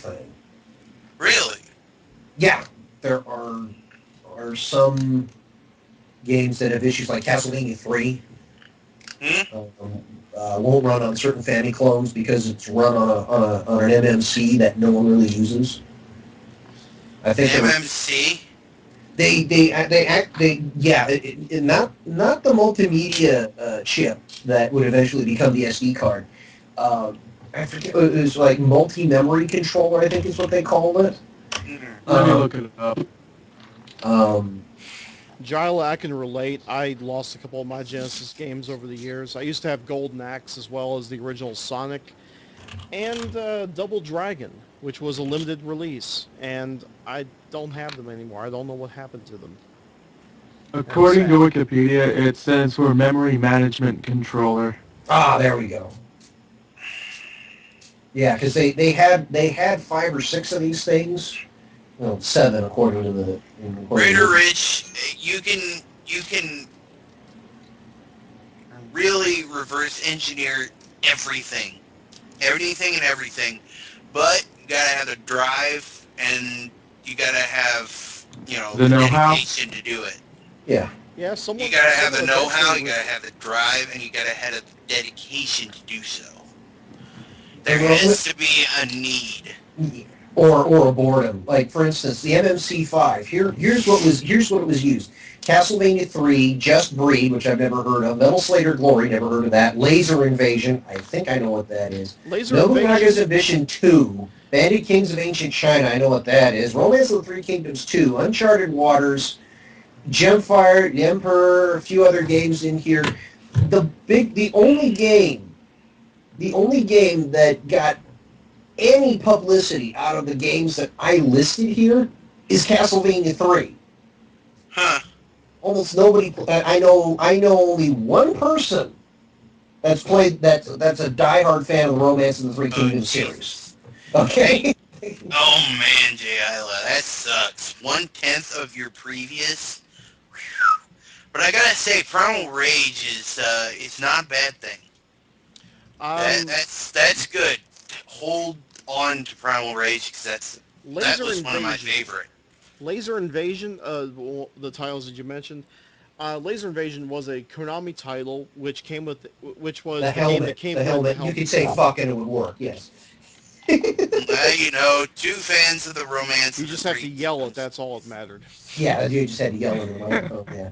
everything. Really? Yeah, there are some games that have issues like Castlevania 3. Hmm? Won't run on certain Famiclones because it's run on an MMC that no one really uses. I An think MMC? not the multimedia chip that would eventually become the SD card. Uh, I forget, it was like multi-memory controller, I think is what they called it. Mm. Let me look it up. Um, Gila, I can relate. I lost a couple of my Genesis games over the years. I used to have Golden Axe as well as the original Sonic and Double Dragon, which was a limited release, and I don't have them anymore. I don't know what happened to them. According to Wikipedia, it stands for Memory Management Controller. there we go. Yeah, because they had 5 or 6 of these things. Well, 7 according to the. Raider Ridge, you can really reverse engineer everything. Everything, but you gotta have the drive and you gotta have, The the know-how? dedication to do it. Yeah. Yeah, someone. You gotta have the someone know-how, eventually you re- gotta have the drive, and you gotta have the dedication to do so. There Well, has to be a need. or a boredom. Like for instance, the MMC5. Here's what it was used. Castlevania 3, Just Breed, which I've never heard of. Metal Slayer Glory, never heard of that. Laser Invasion, I think I know what that is. Laser Nobunaga's Invasion. Ambition 2, Bandit Kings of Ancient China, I know what that is. Romance of the Three Kingdoms 2, Uncharted Waters, Gemfire, The Emperor, a few other games in here. The only game that got any publicity out of the games that I listed here is Castlevania 3. Huh. Almost nobody. I know only one person that's played that's a diehard fan of the Romance of the Three Kingdoms series. Jesus. Okay. Oh man, Jay Isla, that sucks. 1/10 of your previous. Whew. But I gotta say, Primal Rage is not a bad thing. That's good. Hold on to Primal Rage because that Laser was one of my Invasion. favorite. Laser Invasion, the titles that you mentioned. Laser Invasion was a Konami title, which was The the game that helmet. came The with helmet. the You helmet. could say fuck and it would work. Yes. Two fans of the Romance. You of the just have Three to yell it. Kingdoms. That's all that mattered. Yeah, you just had to yell into the microphone. Yeah.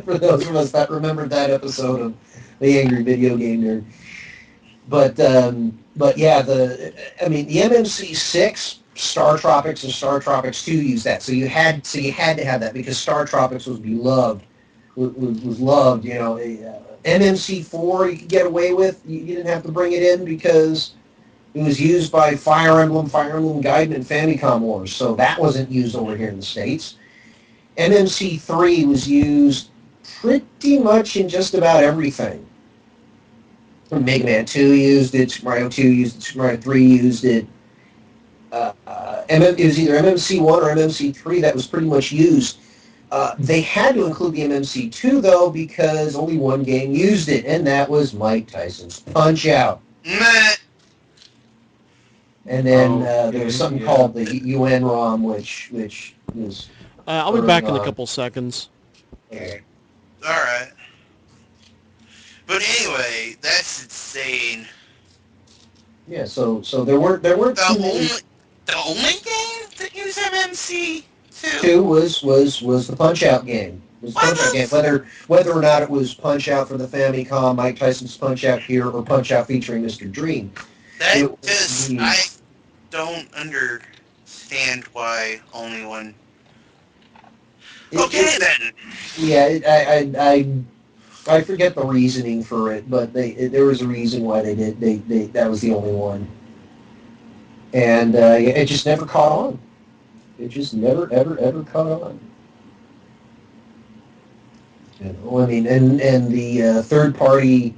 For those of us that remembered that episode of the Angry Video Game Nerd. But yeah, the MMC6, Star Tropics and Star Tropics 2 used that. So you had to have that because Star Tropics was beloved, was loved. MMC4 you could get away with. You didn't have to bring it in because it was used by Fire Emblem Gaiden, and Famicom Wars. So that wasn't used over here in the States. MMC3 was used pretty much in just about everything. Mega Man 2 used it, Super Mario 2 used it, Super Mario 3 used it. It was either MMC1 or MMC3 that was pretty much used. They had to include the MMC2, though, because only one game used it, and that was Mike Tyson's Punch-Out! Meh. And then there was something called the UN ROM, which was... I'll be back in a couple seconds. Alright. But anyway, that's insane. Yeah, so there weren't too many... The only game that used MMC2? 2 was the Punch-Out game. Was the Punch-Out game. Whether or not it was Punch-Out for the Famicom, Mike Tyson's Punch-Out here, or Punch-Out featuring Mr. Dream. I don't understand why only one... then. Yeah, I forget the reasoning for it, but there was a reason why they did. That was the only one, and it just never caught on. It just never ever caught on. I mean, and the third party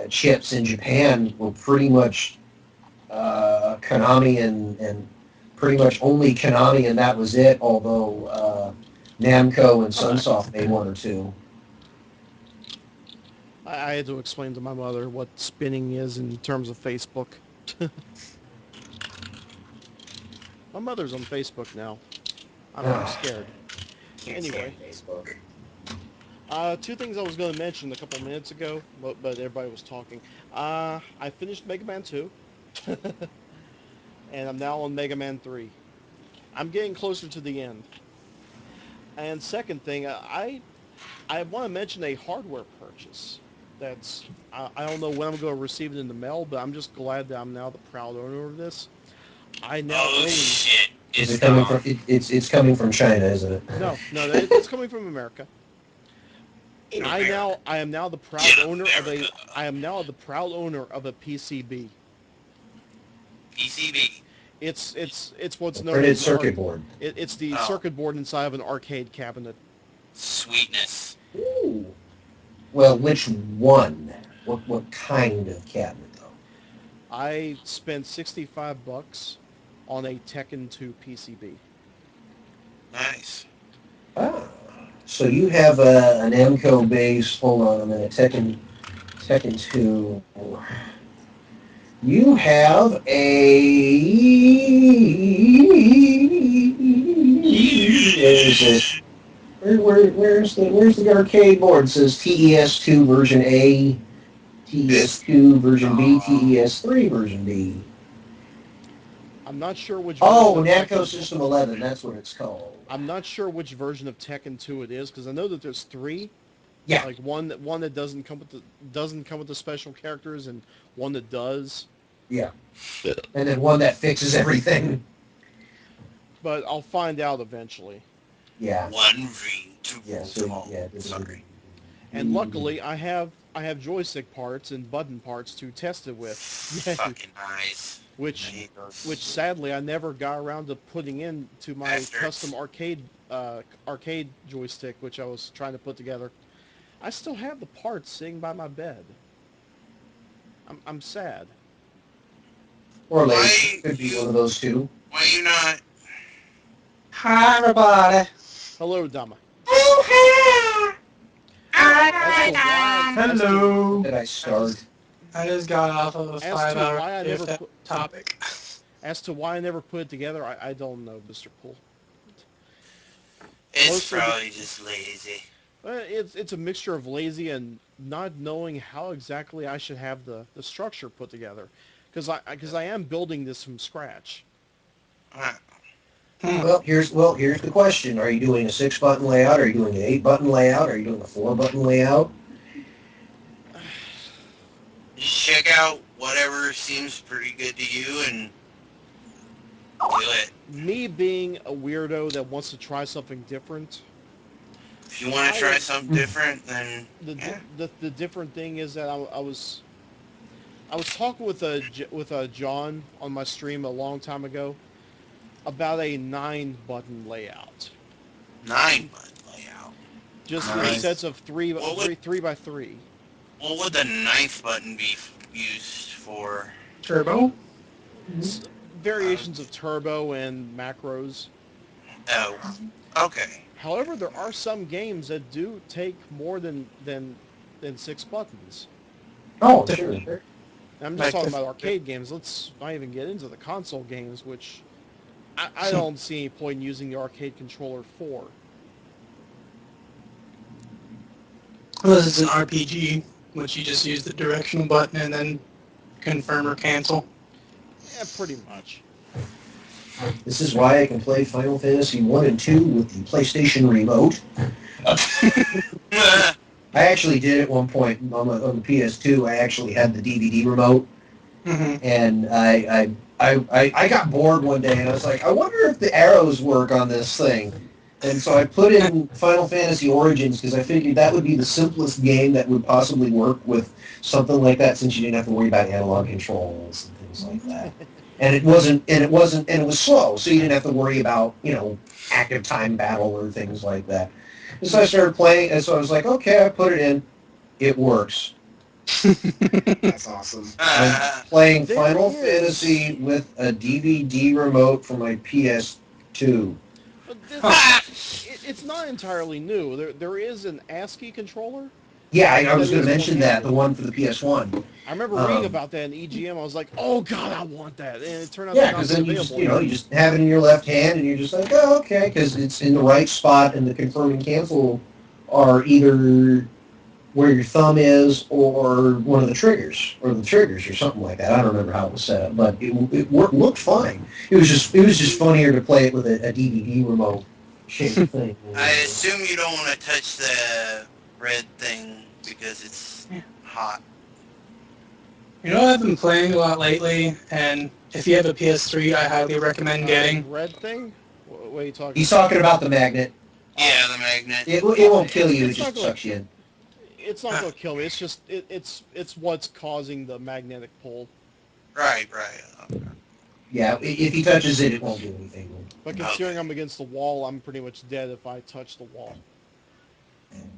chips in Japan were pretty much Konami and pretty much only Konami, and that was it. Although Namco and Sunsoft made one or two. I had to explain to my mother what spinning is in terms of Facebook. My mother's on Facebook now. I'm scared. Can't Anyway, stand Facebook. two things I was going to mention a couple minutes ago, but everybody was talking. I finished Mega Man 2, and I'm now on Mega Man 3. I'm getting closer to the end. And second thing, I want to mention a hardware purchase. I don't know when I'm going to receive it in the mail, but I'm just glad that I'm now the proud owner of this. I now Oh own. shit! Is It's it coming gone. from? It's coming from China, isn't it? No, it's coming from America. In America. I am now the proud In owner of a America. I am now the proud owner of a PCB. PCB. It's what's A known printed as circuit board. It's the Oh. circuit board inside of an arcade cabinet. Sweetness. Ooh. Well, which one? What kind of cabinet, though? I spent $65 on a Tekken 2 PCB. Nice. Ah. So you have an Amco base. Hold on a minute. Tekken 2. You have a. Where is it? Where's the arcade board? It says TES2 version A, TES2 version B, TES3 version B. I'm not sure which Oh, version of Namco Tekken. System 11. That's what it's called. I'm not sure which version of Tekken 2 it is because I know that there's three. Yeah. Like one that doesn't come with the special characters and one that does. Yeah. And then one that fixes everything. But I'll find out eventually. Yeah. One ring to Yeah. So yeah. Sorry. And luckily, I have joystick parts and button parts to test it with. Fucking nice. I which hate those which sadly I never got around to putting in to my bastards. custom arcade joystick, which I was trying to put together. I still have the parts sitting by my bed. I'm sad. Or Why lazy. Could be you? one of those two. Why you not? Hi, everybody. Hello, Dama. Oh, As to why, Hello. Did I start? I just got off of a as to 5-hour why I never shift put, topic. as to why I never put it together, I don't know, Mr. Poole. It's Mostly probably just lazy. It's a mixture of lazy and not knowing how exactly I should have the structure put together, because I am building this from scratch. Uh, Well, here's the question: are you doing a 6-button layout? Are you doing an 8-button layout? Are you doing a 4-button layout? Just check out whatever seems pretty good to you and do it. Me being a weirdo that wants to try something different, If you want to try something different, then yeah. the different thing is that I was talking with a John on my stream a long time ago about a 9-button layout, 9-button layout. just in Nice. sets of What would- three by three. What would the 9th button be used for? Turbo? Variations of turbo and macros. Oh, okay. However, there are some games that do take more than 6 buttons. Oh, sure. I'm just Like talking the- about arcade games. Let's not even get into the console games, which I don't see any point in using the arcade controller for. This is an RPG, which you just use the directional button and then confirm or cancel. Yeah, pretty much. This is why I can play Final Fantasy 1 and 2 with the PlayStation Remote. I actually did at one point on the PS2. I actually had the DVD remote, Mm-hmm. and I got bored one day, and I was like, I wonder if the arrows work on this thing. And so I put in Final Fantasy Origins because I figured that would be the simplest game that would possibly work with something like that, since you didn't have to worry about analog controls and things like that. And it was slow, so you didn't have to worry about, active time battle or things like that. And so I started playing, and so I was like, okay, I put it in. It works. That's awesome. I'm playing There Final is- Fantasy with a DVD remote for my PS2. But it's not entirely new. There is an ASCII controller Yeah, I was That going to is mention one that, handle. the one for the PS1. I remember reading about that in EGM. I was like, oh god, I want that, and it turned out Yeah, to not because be then you just, available yet. you just have it in your left hand, and you're just like, oh, okay, because it's in the right spot, and the confirm and cancel are either where your thumb is or one of the triggers, or something like that. I don't remember how it was set up, but it looked fine. It was just funnier to play it with a DVD remote shaped thing. I assume you don't want to touch the red thing because it's hot. You know what I've been playing a lot lately, and if you have a PS3, I highly recommend getting. Red thing? What are you talking He's about? talking about the magnet. Yeah, the magnet. It won't kill you. It It's not just gonna- sucks you in. It's not going to kill me. It's just it's what's causing the magnetic pull. Right. Yeah, if he touches it, it won't do anything. But considering I'm against the wall, I'm pretty much dead if I touch the wall.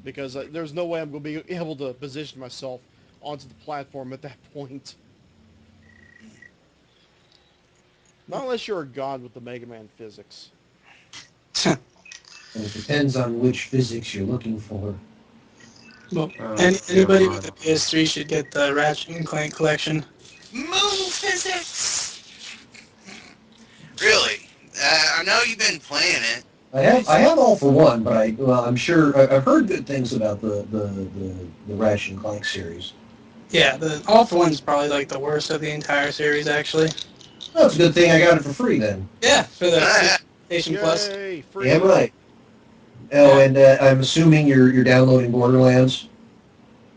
Because there's no way I'm going to be able to position myself onto the platform at that point. Not unless you're a god with the Mega Man physics. And it depends on which physics you're looking for. Well, Oh, anybody God. with a PS3 should get the Ratchet and Clank collection. Moon physics! Really? I know you've been playing it. I have All for One, but I'm sure I've heard good things about the Ratchet and Clank series. Yeah, the All for One's probably like the worst of the entire series, actually. Well, it's a good thing I got it for free then. Yeah, for the PlayStation Plus. Yay, free. Damn right. Oh, and I'm assuming you're downloading Borderlands.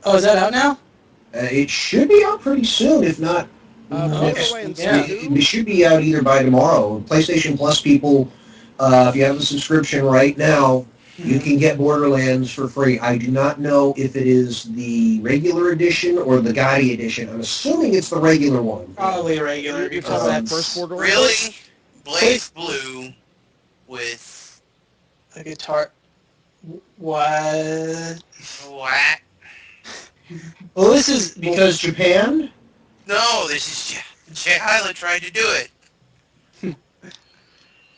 Oh, is that out now? It should be out pretty soon, if not next. Borderlands Yeah. 2? It should be out either by tomorrow. PlayStation Plus people, if you have a subscription right now, you can get Borderlands for free. I do not know if it is the regular edition or the Gotti edition. I'm assuming it's the regular one. Probably regular You're because talking about that's first Borderlands? Really? Blaze Blue with a guitar. What? what? Well, this is Because Japan? No, this is Jay Hyla tried to do it.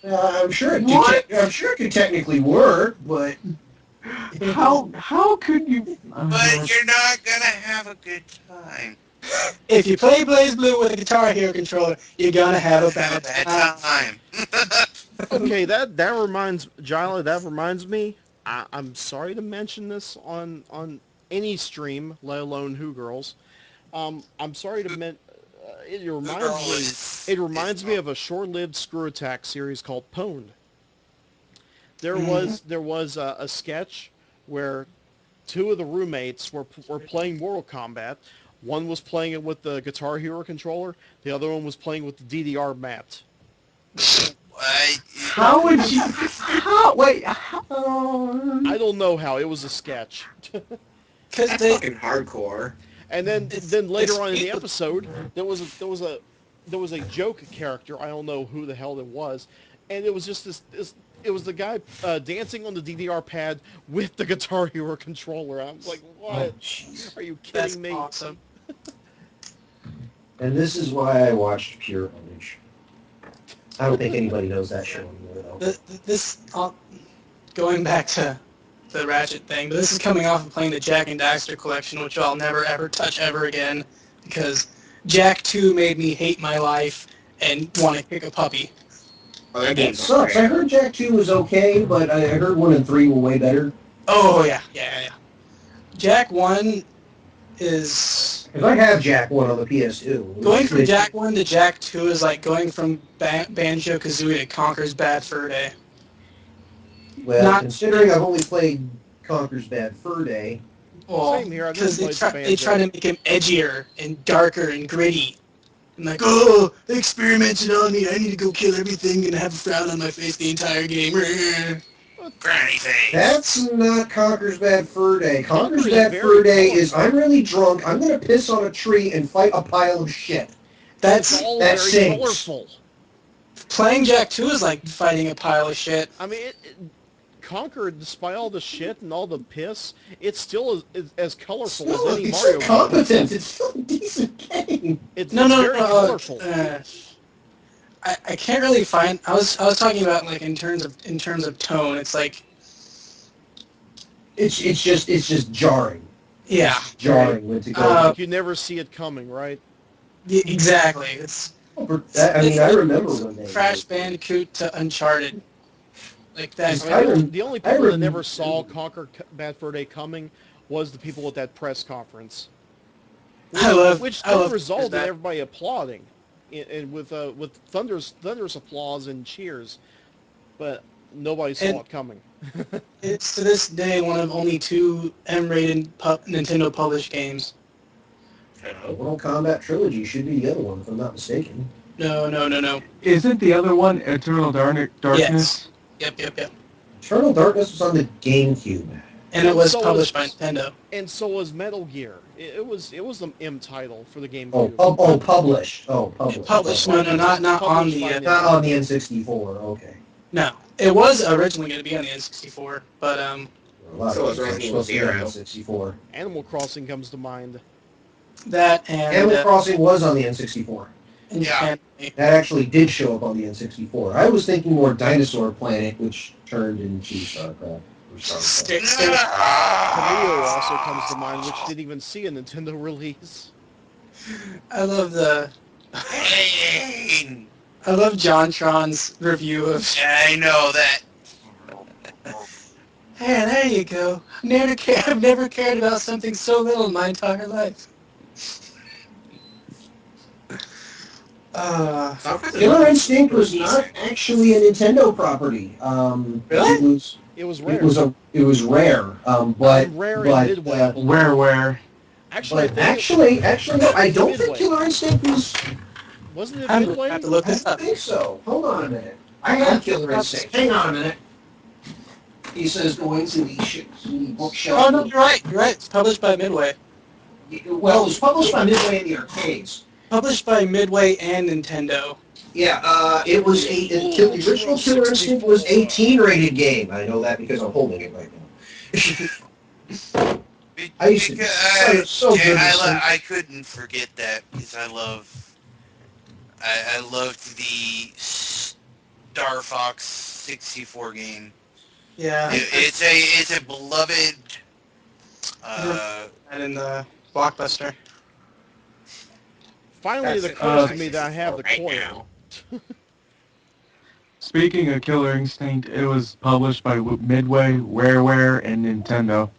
I'm sure it could technically work, but How could you? But you're not gonna have a good time. if you play Blaze Blue with a Guitar Hero controller, you're gonna have a bad time. Okay, that reminds Jyla, that reminds me. I'm sorry to mention this on any stream, let alone Who Girls. I'm sorry to mention. It reminds me of a short-lived Screw Attack series called Pwned. There was a sketch where two of the roommates were playing Mortal Kombat. One was playing it with the Guitar Hero controller. The other one was playing with the DDR mat. How would you? How? Wait. How? I don't know how. It was a sketch. Because That's they, fucking hardcore. And then It's- later it's- on in the episode, there was a joke character. I don't know who the hell it was, and it was just this it was the guy dancing on the DDR pad with the Guitar Hero controller. I'm like, what? jeez. Are you that's kidding me? awesome. And this is why I watched Pure Image. I don't think anybody knows that show anymore, though. Going back to the Ratchet thing, but this is coming off of playing the Jack and Daxter collection, which I'll never ever touch ever again, because Jack 2 made me hate my life and want to kick a puppy. Oh, that It game's sucks. I heard Jack 2 was okay, but I heard 1 and 3 were way better. Oh, yeah. Jack 1 is... Because I have Jack 1 on the PS2. Going from Jack 1 to Jack 2 is like going from Banjo-Kazooie to Conker's Bad Fur Day. Well, not- considering I've only played Conker's Bad Fur Day, Well, Same here. I've because never played they try Banjo. to make him edgier and darker and gritty. And like, oh, they experimented on me. I need to go kill everything and have a frown on my face the entire game. Granny face. that's not Conker's Bad Fur Day. Conker's Conker's Bad very Fur Day colorful. is I'm really drunk, I'm going to piss on a tree and fight a pile of shit. It's That's all that very stinks. colorful. playing Jack 2 is like fighting a pile of shit. I mean, Conquer, despite all the shit and all the piss, it's still as colorful Still, as any it's Mario still game. competent. It's still a decent game. It's No, very colorful. I can't really find. I was talking about like in terms of tone. It's like It's just jarring. Yeah. It's jarring when to go. Like you never see it coming, right? Exactly. It's I remember when they Crash Bandicoot to Uncharted. Like that. I mean, the only people that rem- never saw Conquer Bad Fur Day coming was the people at that press conference. Which I love resulted in that. everybody applauding, and with thunderous applause and cheers, but nobody saw it coming. It's to this day one of only 2 M-rated Nintendo published games. Mortal Kombat Trilogy should be the other one, if I'm not mistaken. No. Isn't the other one Eternal Darkness? Yes. Yep. Eternal Darkness was on the GameCube. And it was So published by Nintendo. And so was Metal Gear. It was the M title for the GameCube. Published. Published. No, not on Published by the. Not on the N64. Okay. No, it was originally going to be on the N64, but A lot So of was games are Resident Evil supposed to be on Zero. N64. Animal Crossing comes to mind. that and Animal Crossing was on the N64. and Yeah. Japan. That actually did show up on the N64. I was thinking more Dinosaur Planet, which turned into StarCraft. Or StarCraft. Cameo also comes to mind, which didn't even see a Nintendo release. I love Pain. I love JonTron's review of. I know that. Hey, there you go. I've never cared about something so little in my entire life. Killer Instinct was not actually a Nintendo property. Really? It was rare. It was rare. But Rare but, and Midway. I believe. Where? Actually, But actually, no, I don't think Midway. Killer Instinct was. Wasn't it I Midway? have to look I this don't up. think so. Hold on a minute. I have Killer Instinct. Hang on a minute. He says going to the bookshelf. Oh no, you're right. It's published by Midway. Well, it was published by Midway in the arcades. Published by Midway and Nintendo. Yeah, it was the original Killer Instinct was a teen-rated game. I know that because I'm holding it right now. I used to Because, so good. I couldn't forget that because I loved the Star Fox 64 game. Yeah. It's a beloved. And in the Blockbuster. Finally, it That's occurs it. to me that I have the Right coil. now. Speaking of Killer Instinct, it was published by Midway, WarWare, and Nintendo.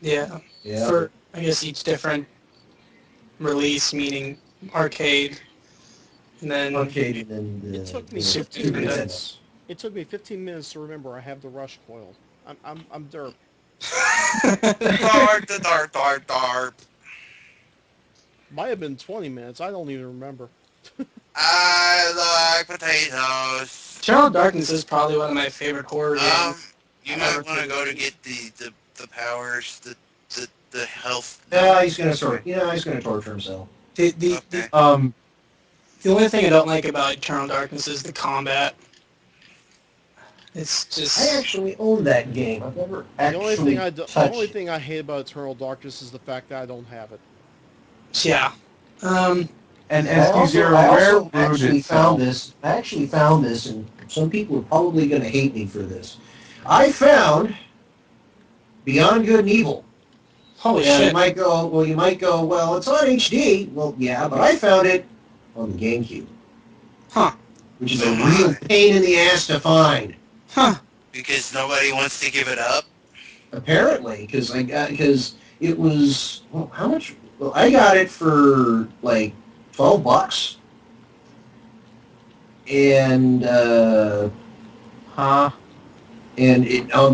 Yeah. Yeah. For I guess each different release, meaning arcade, and then Arcade and then It took me the Super 15 Nintendo. minutes. It took me 15 minutes to remember I have the rush coil. I'm derp. Darp. Might have been 20 minutes. I don't even remember. I like potatoes. Eternal Darkness is probably one of my favorite horror games. You might want to go to get the powers, the health. Yeah, he's gonna torture himself. The Okay. the only thing I don't like about Eternal Darkness is the combat. It's just I actually own that game. I've never actually touched the only it. thing I hate about Eternal Darkness is the fact that I don't have it. yeah. And I also ST0 Rare actually found this. I actually found this, and some people are probably going to hate me for this. I found Beyond Good and Evil. Holy Yeah, shit. you might go, well, it's on HD. Well, yeah, but I found it on the GameCube. Huh. Which is a real pain in the ass to find. Huh. Because nobody wants to give it up. Apparently, because it was, well, how much? Well, I got it for like $12, and and it on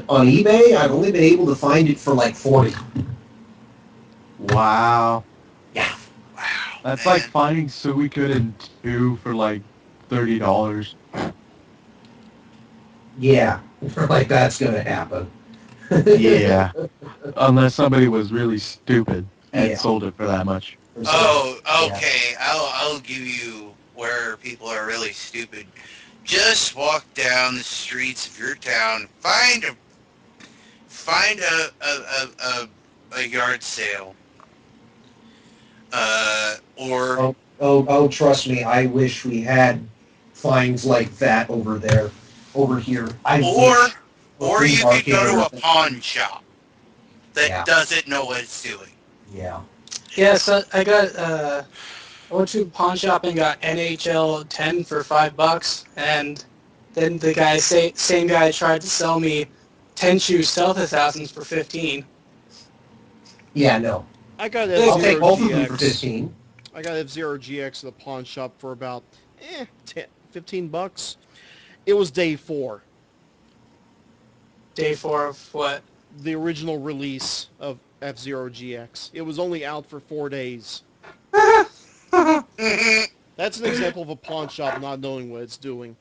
on eBay, I've only been able to find it for like 40. Wow. Yeah. Wow. That's man. like finding Suikoden 2 for like $30. Yeah, like that's gonna happen. Yeah. Unless somebody was really stupid and Yeah. sold it for that much. Oh, Yeah. okay. I'll give you where people are really stupid. Just walk down the streets of your town, find a yard sale, or Oh, trust me, I wish we had finds like that over there, over here. or you could go to a pawn shop. that doesn't know what it's doing. Yeah. Yeah, so I went to a pawn shop and got NHL 10 for $5, and then the same guy tried to sell me Tenchu Stealth Assassins for 15. Yeah, no. I got I'll take F-Zero both of them for GX. 15. I got F-Zero GX at the pawn shop for about $15. It was day 4. Day 4 of what? The original release of F-Zero GX. It was only out for 4 days. That's an example of a pawn shop not knowing what it's doing.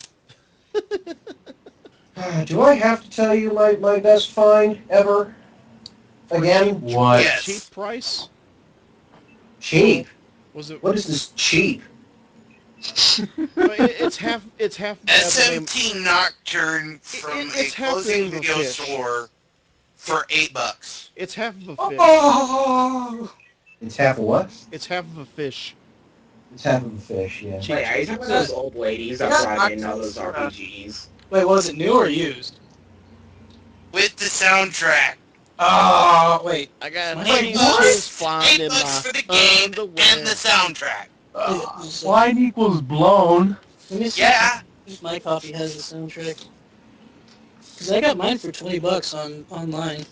Do I have to tell you my best find ever? Again? What? Yes. Cheap price? Cheap. Was it? What is this cheap? It's half. It's half. SMT Nocturne from It's a half the closing name of a video fish. store for $8. It's half of a fish. Oh! It's half a what? It's half of a fish. It's half of a fish, yeah. Cheap. Wait, are you talking about those old ladies that brought in all those RPGs? Wait, was it new or used? With the soundtrack. Oh, wait. I got Wait, fishes what? flying in $8 for the my game underwear. and the soundtrack. Line equals blown. Let me see Yeah. if my copy has the soundtrack. Because I got mine for $20 online.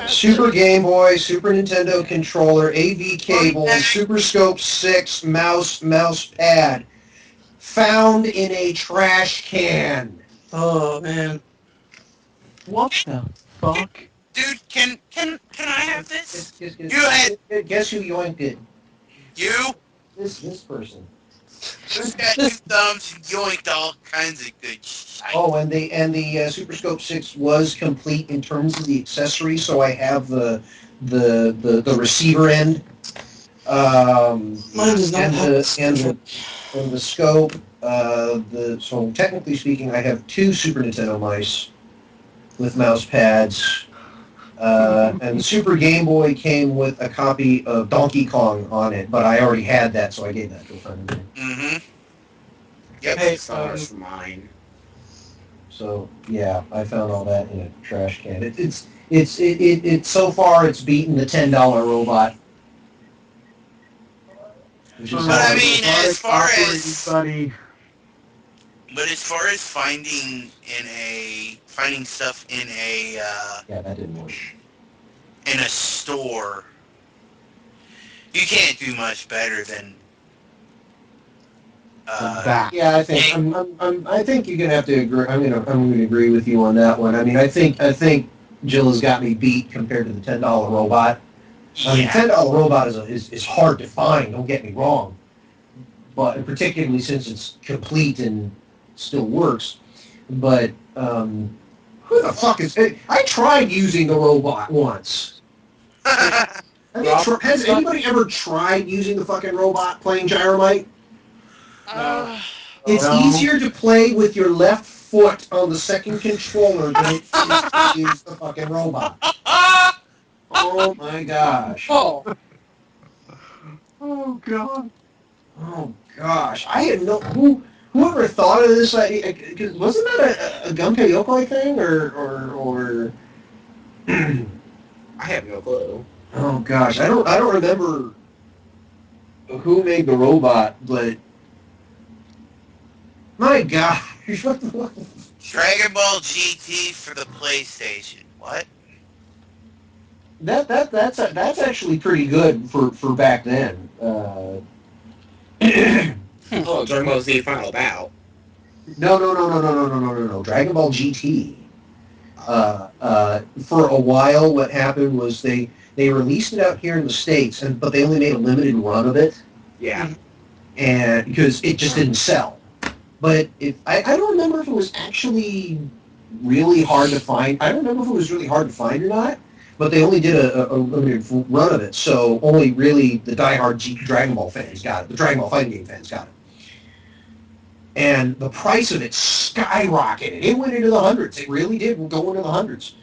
Super Game Boy, Super Nintendo controller, AV cable, Super Scope 6 mouse pad. Found in a trash can. Oh, man. What the fuck? Dude, can I have this? Guess guess who yoinked it? You? This person. Just got 2 thumbs and yoinked all kinds of good shit. Oh, and the Super Scope 6 was complete in terms of the accessories, so I have the receiver end, Mine does not and have the scope. So technically speaking, I have 2 Super Nintendo mice with mouse pads. And the Super Game Boy came with a copy of Donkey Kong on it, but I already had that, so I gave that to a friend of mine. Mm-hmm. Yep, Hey, $6 for mine. So yeah, I found all that in a trash can. It's so far it's beaten the $10 robot. Which is But I how mean, as far Operating as buddy. but as far as finding stuff in a yeah, that didn't work. in a store, you can't do much better than That. Yeah, I think I think you're gonna have to agree. I'm gonna agree with you on that one. I mean, I think Jill has got me beat compared to the $10 robot. I mean, $10 robot is hard to find. Don't get me wrong, but particularly since it's complete and still works. But who the fuck is? I tried using the robot once. Has anybody ever tried using the fucking robot playing Gyromite? It's No. easier to play with your left foot on the second controller than it is to use the fucking robot. Oh my gosh. Oh, Oh god. Oh gosh. I had whoever thought of this, cause wasn't that a Gunpei Yokoi thing or I have no clue. oh gosh, I don't remember who made the robot, but my gosh, what the fuck? Dragon Ball GT for the PlayStation. What? That's actually pretty good for back then. Oh, Dragon Ball Z Final Bout. No. Dragon Ball GT. For a while, what happened was they released it out here in the States, but they only made a limited run of it, Yeah. and because it just didn't sell. But I don't remember if it was actually really hard to find. I don't remember if it was really hard to find or not. But they only did a limited run of it, so only really the diehard Dragon Ball fans got it. The Dragon Ball fighting game fans got it. And the price of it skyrocketed. It went into the hundreds. It really did go into the hundreds.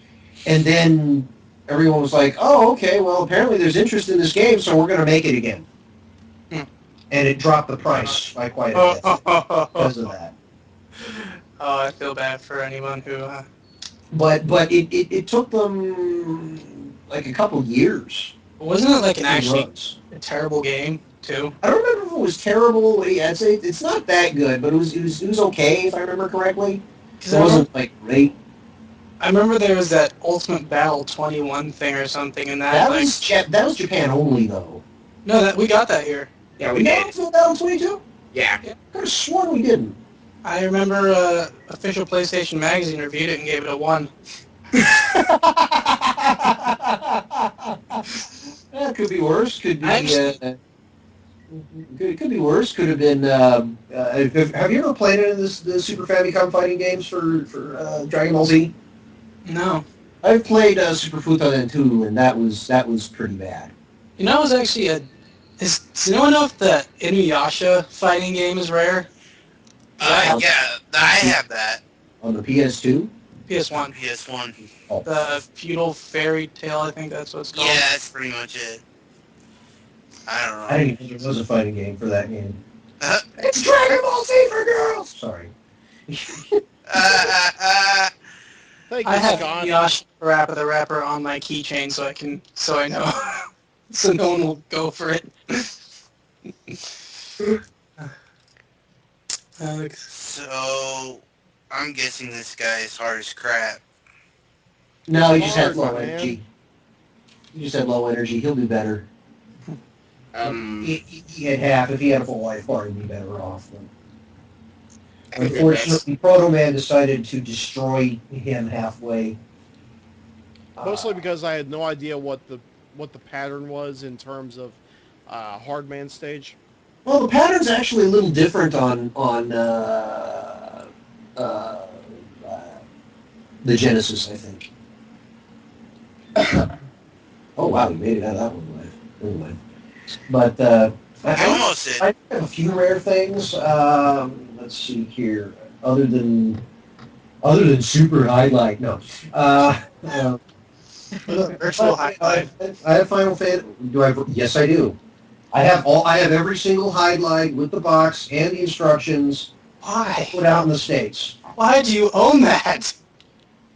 And then everyone was like, oh, okay, well, apparently there's interest in this game, so we're going to make it again. And it dropped the price by quite a bit because of that. Oh, I feel bad for anyone who but it took them like a couple years. Wasn't it like an to actually runs. a terrible game too? I don't remember if it was terrible. I'd say it's not that good, but it was okay if I remember correctly. Because It wasn't like great. I remember there was that Ultimate Battle 21 thing or something, and That was Japan only though. No, that we got that here. Yeah, we That did. was Battle 22. Yeah. I could have sworn we didn't. I remember official PlayStation Magazine reviewed it and gave it a 1. That could be worse. Could be. Could be worse. Could have been. Have you ever played any of the Super Famicom fighting games for Dragon Ball Z? No. I've played Super Futoden 2, and that was pretty bad. You know, it was actually does anyone know if the Inuyasha fighting game is rare? Yeah, I have that. On the PS2? PS1. PS1. Oh. The Feudal Fairy Tale, I think that's what it's called. Yeah, that's pretty much it. I don't know. I didn't even think there was a fighting game for that game. It's Dragon Ball Z for girls! Sorry. Thank I you, have Scott. Inuyasha Parappa the Rapper on my keychain so I know. So no one will go for it. So, I'm guessing this guy is hard as crap. No, he just had Hard, low man. energy. He just had low energy. He'll do better. He had half. If he had a full life bar, he'd be better off. But unfortunately, Proto Man decided to destroy him halfway. Mostly because I had no idea what the pattern was in terms of hard man stage. Well, the pattern's actually a little different on the Genesis, I think. Oh wow, you made it out of that one live. Never mind. But I almost did. I have a few rare things. Let's see here. Other than Super Highlight, no. Virtual Highlight. I have Final Fantasy. Do I? Yes, I do. I have every single highlight with the box and the instructions Why? put out in the States. Why do you own that?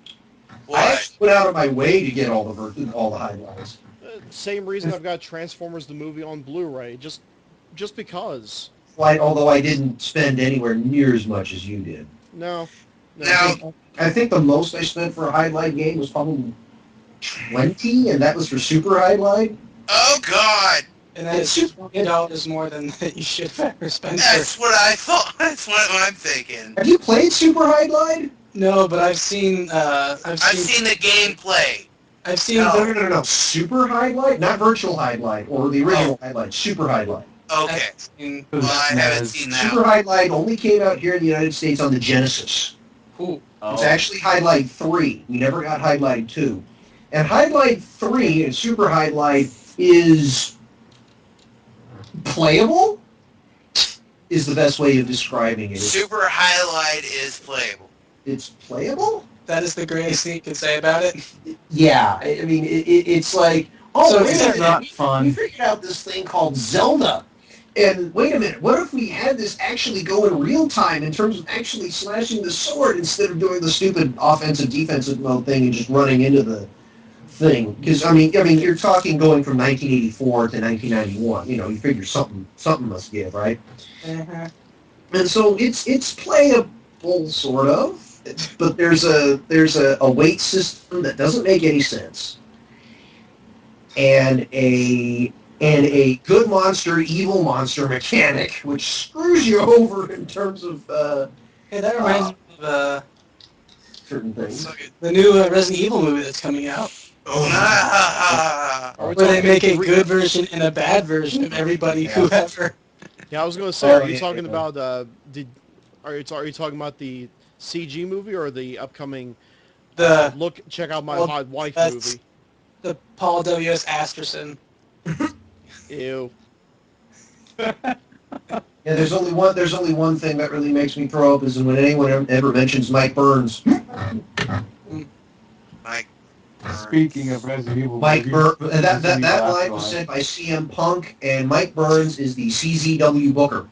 I What? actually went out of my way to get all the highlights. Same reason I've got Transformers the movie on Blu-ray, just because. Although I didn't spend anywhere near as much as you did. No. Now, I think the most I spent for a highlight game was probably 20, and that was for Super Highlight. oh God, And that is $20 more than you should have ever spent. that's what I thought. That's what I'm thinking. Have you played Super Highlight? No, but I've seen I've seen the gameplay. I've seen No. Super Highlight, not Virtual Highlight or the original Highlight. Super Highlight. Okay. I've seen, Well, I haven't seen that. Super Highlight only came out here in the United States on the Genesis. ooh, It's actually Highlight 3. We never got Highlight 2. And Highlight 3 and Super Highlight is playable, is the best way of describing it. Super Highlight is playable. It's playable? that is the greatest thing you can say about it. Yeah. I mean, it's like, So wait it's a minute, not we fun. figured out this thing called Zelda. And wait a minute, what if we had this actually go in real time in terms of actually slashing the sword instead of doing the stupid offensive defensive mode thing and just running into the thing? Because I mean, you're talking going from 1984 to 1991. You know, you figure something must give, right? Uh-huh. And so it's playable sort of, but there's a weight system that doesn't make any sense, and a good monster, evil monster mechanic, which screws you over in terms of Hey, that reminds me of certain things. the new Resident Evil movie that's coming out, Ah. Are we where they talking make a re- good version and a bad version of everybody, whoever. Yeah, I was going to say, Oh, are you yeah, talking yeah. about are you talking about the CG movie or the upcoming The check out my Well, hot wife that's- movie? the Paul W.S. Asterson. Ew. Yeah, there's only one thing that really makes me throw up is when anyone ever mentions Mike Burns. Mike. Speaking of Resident Evil, Mike movies, Burns. That Resident Evil line was Afterlife. said by CM Punk, and Mike Burns is the CZW Booker.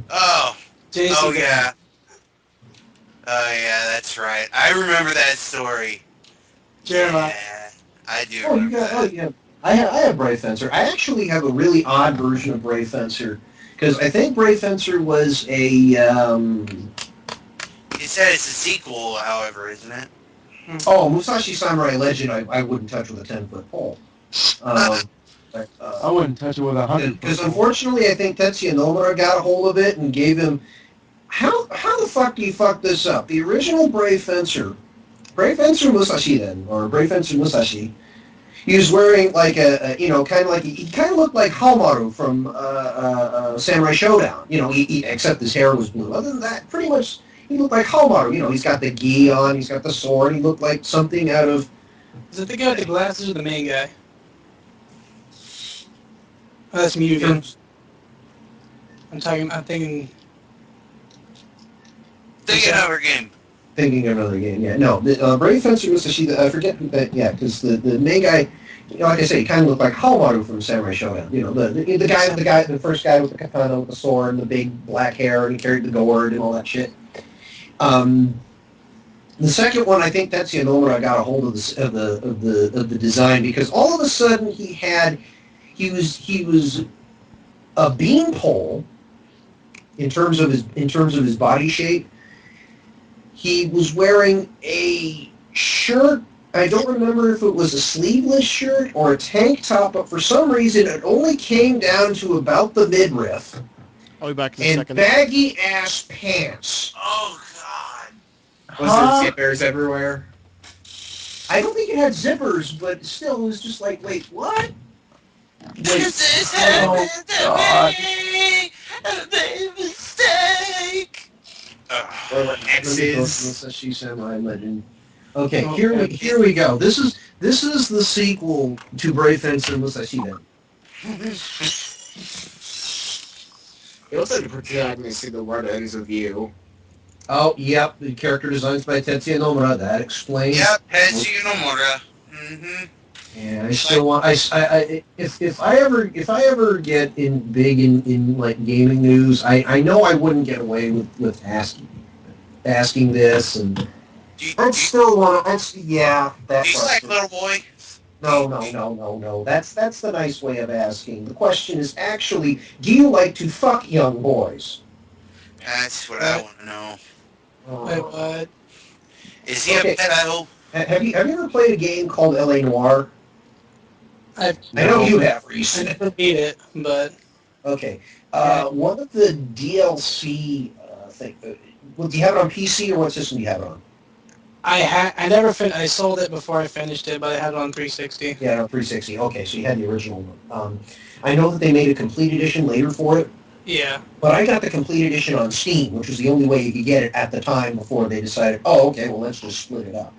Oh. JC. Oh yeah. Oh, yeah, that's right. I remember that story. Jeremiah. Yeah, I do Oh, you remember got. Oh, that. yeah. I have Brave Fencer. I actually have a really odd version of Brave Fencer because I think Brave Fencer was a. You said it's a sequel, however, isn't it? Oh, Musashi Samurai Legend. I wouldn't touch with a 10-foot pole. Um, I wouldn't touch it with a 100 Because foot pole. unfortunately, I think Tetsuya Nomura got a hold of it and gave him. How the fuck do you fuck this up? The original Brave Fencer, Brave Fencer Musashi then, or Brave Fencer Musashi, he was wearing like kind of like he kind of looked like Hamaru from Samurai Showdown. Except his hair was blue. Other than that, pretty much he looked like Hamaru. He's got the gi on, he's got the sword. He looked like something out of. Is it the guy with the glasses or the main guy? Oh, that's Mugen. I'm thinking... Think it over again. Thinking of another game, yeah. No, the Brave Fencer Musashi, I forget who that, yeah, because the main guy, like I say, he kind of looked like Hamaru from Samurai Showdown. The first guy with the katana with the sword and the big black hair, and he carried the gourd and all that shit. The second one, I think Tetsuya Nomura got a hold of the design because all of a sudden he was a beanpole in terms of his body shape. He was wearing a shirt. I don't remember if it was a sleeveless shirt or a tank top, but for some reason it only came down to about the midriff. I'll be back in a And second. baggy ass pants. Oh, God. Was there zippers everywhere? I don't think it had zippers, but still, it was just like, wait, what? This is oh, God. a big mistake. Or what X's? Musashi Samurai Legend. Okay, here we go. This is the sequel to Brave Fencer Musashi then. It looks like the protagonist in the What Ends With You. Oh, yep, the character designs by Tetsuya Nomura. That explains. Yep, Tetsuya Nomura. Mm-hmm. And I still want. If I ever get in like gaming news, I know I wouldn't get away with asking this, and I still want to. Yeah, that. Do you like Little Boy? No. That's the nice way of asking. The question is actually, do you like to fuck young boys? That's what I want to know. Wait, what? Is he a pedo? Have you ever played a game called L.A. Noire? I know you have, Reese. never beat it, but... Okay. One of the DLC thing. Do you have it on PC or what system do you have it on? I never I sold it before I finished it, but I had it on 360. Yeah, on 360. Okay, so you had the original one. I know that they made a complete edition later for it. Yeah. But I got the complete edition on Steam, which was the only way you could get it at the time before they decided, oh, okay, well, let's just split it up.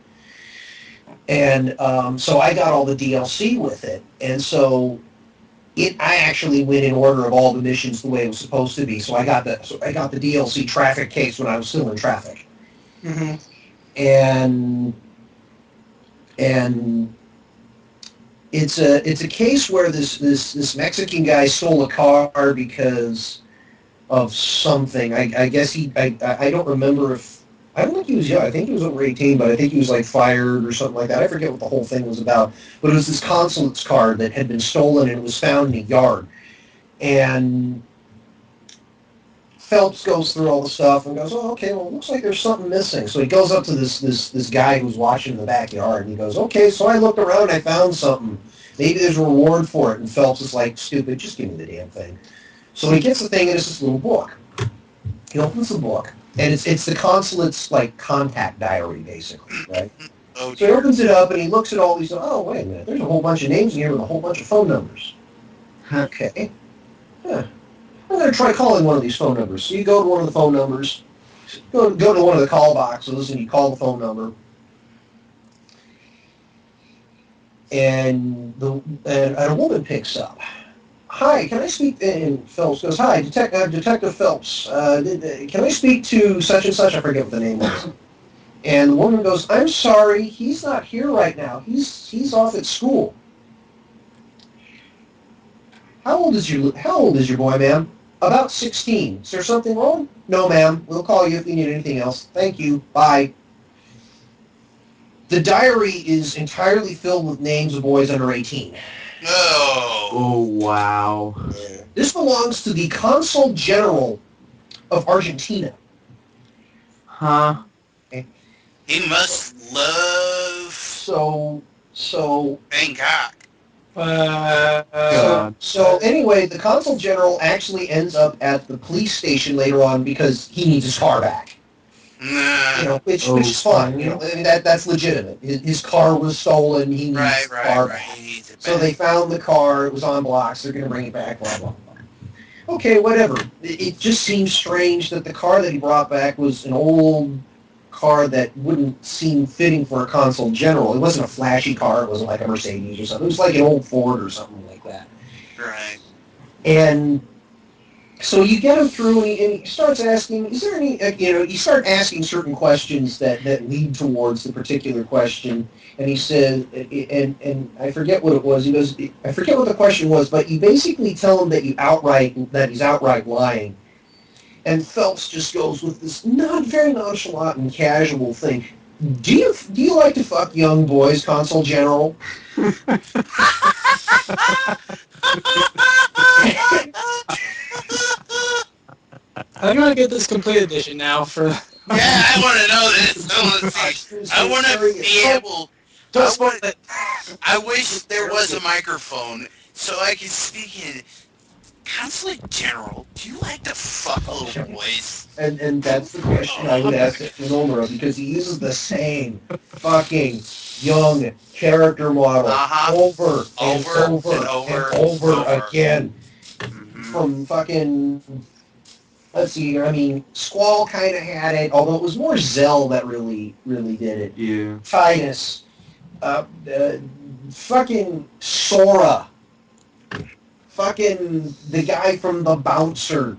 And so I got all the DLC with it. And so I actually went in order of all the missions the way it was supposed to be. So I got the DLC traffic case when I was still in traffic. Mm-hmm. And it's a case where this Mexican guy stole a car because of something. I guess I don't remember if I don't think he was young. I think he was over 18, but I think he was like fired or something like that. I forget what the whole thing was about. But it was this consulate's card that had been stolen and it was found in a yard. And Phelps goes through all the stuff and goes, oh, okay, well, it looks like there's something missing. So he goes up to this guy who's watching in the backyard, and he goes, okay, so I looked around and I found something. Maybe there's a reward for it. And Phelps is like, stupid, just give me the damn thing. So he gets the thing, and it's this little book. He opens the book, and it's the consulate's, like, contact diary, basically, right? Oh, So he opens it up, and he looks at all these, oh, wait a minute, there's a whole bunch of names in here with a whole bunch of phone numbers. Okay. Huh. I'm going to try calling one of these phone numbers. So you go to one of the phone numbers, go to one of the call boxes, and you call the phone number. And a woman picks up. Hi, can I speak? And Phelps goes, hi, Detective Phelps. Can I speak to such and such? I forget what the name was. And the woman goes, I'm sorry, he's not here right now. He's off at school. How old is your boy, ma'am? About 16. Is there something wrong? No, ma'am. We'll call you if you need anything else. Thank you. Bye. The diary is entirely filled with names of boys under 18. Oh. Oh, wow. Yeah. This belongs to the Consul General of Argentina. Huh? He must love So Bangkok. God. So anyway, the consul general actually ends up at the police station later on because he needs his car back. Nah. Which is fine. I mean that's legitimate. His car was stolen. He needs his car back. He needs it So back. they found the car. It was on blocks. They're going to bring it back. Blah blah blah. Okay, whatever. It just seems strange that the car that he brought back was an old car that wouldn't seem fitting for a consul general. It wasn't a flashy car. It wasn't like a Mercedes or something. It was like an old Ford or something like that. Right. And so you get him through, and he starts asking, is there any, you start asking certain questions that lead towards the particular question. And he said, and I forget what it was. He goes, I forget what the question was, but you basically tell him that he's outright lying. And Phelps just goes with this not very nonchalant and casual thing. Do you like to fuck young boys, Consul General? I'm gonna get this complete edition now for. Yeah, I want to know this. I want to be able. Don't spoil it. I wish there was a microphone so I could speak in. Consul General, do you like to fuck little boys? And that's the question I would ask Nomura, because he uses the same fucking young character model over and over again. Mm-hmm. From fucking, let's see here, I mean, Squall kind of had it, although it was more Zell that really did it. Yeah. Titus, fucking Sora, fucking the guy from The Bouncer,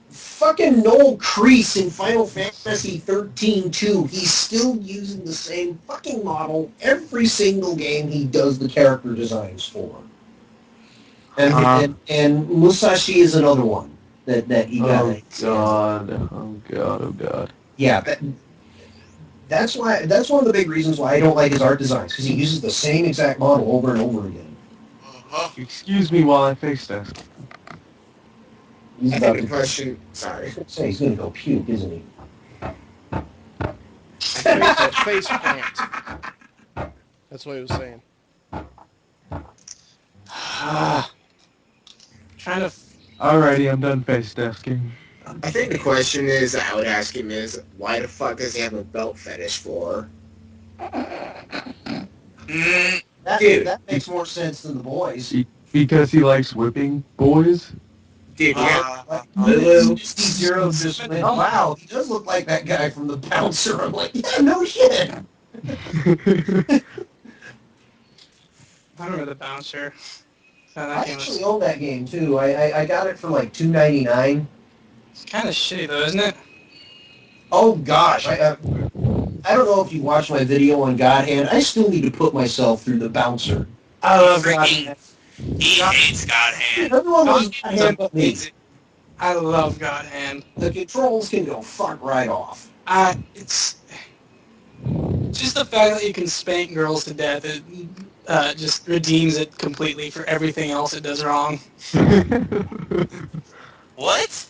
fucking Noel Kreese in Final Fantasy 13 too. He's still using the same fucking model every single game he does the character designs for. And Musashi is another one that he got. Oh God. Yeah, that's one of the big reasons why I don't like his art designs, because he uses the same exact model over and over again. Excuse me while I face test. He's I about think the to question. Sorry. say he's going to go puke, isn't he? Face plant. That's what he was saying. Trying to. Alrighty, I'm done face testing. I think the question is I would ask him is why the fuck does he have a belt fetish for? That makes more sense than the boys. Because he likes whipping boys? Dude, yeah. Lulu, Zero just went, wow, he does look like that guy from The Bouncer. I'm like, yeah, no shit. I remember The Bouncer. I actually own that game too. I got it for like $2.99. It's kind of shitty though, isn't it? Oh gosh, I don't know if you watched my video on God Hand. I still need to put myself through The Bouncer. I love God Freaking- Hand. He hates God Hand. Everyone loves God Hand but me. I love God Hand. The controls can go fuck right off. It's just the fact that you can spank girls to death. It just redeems it completely for everything else it does wrong. What?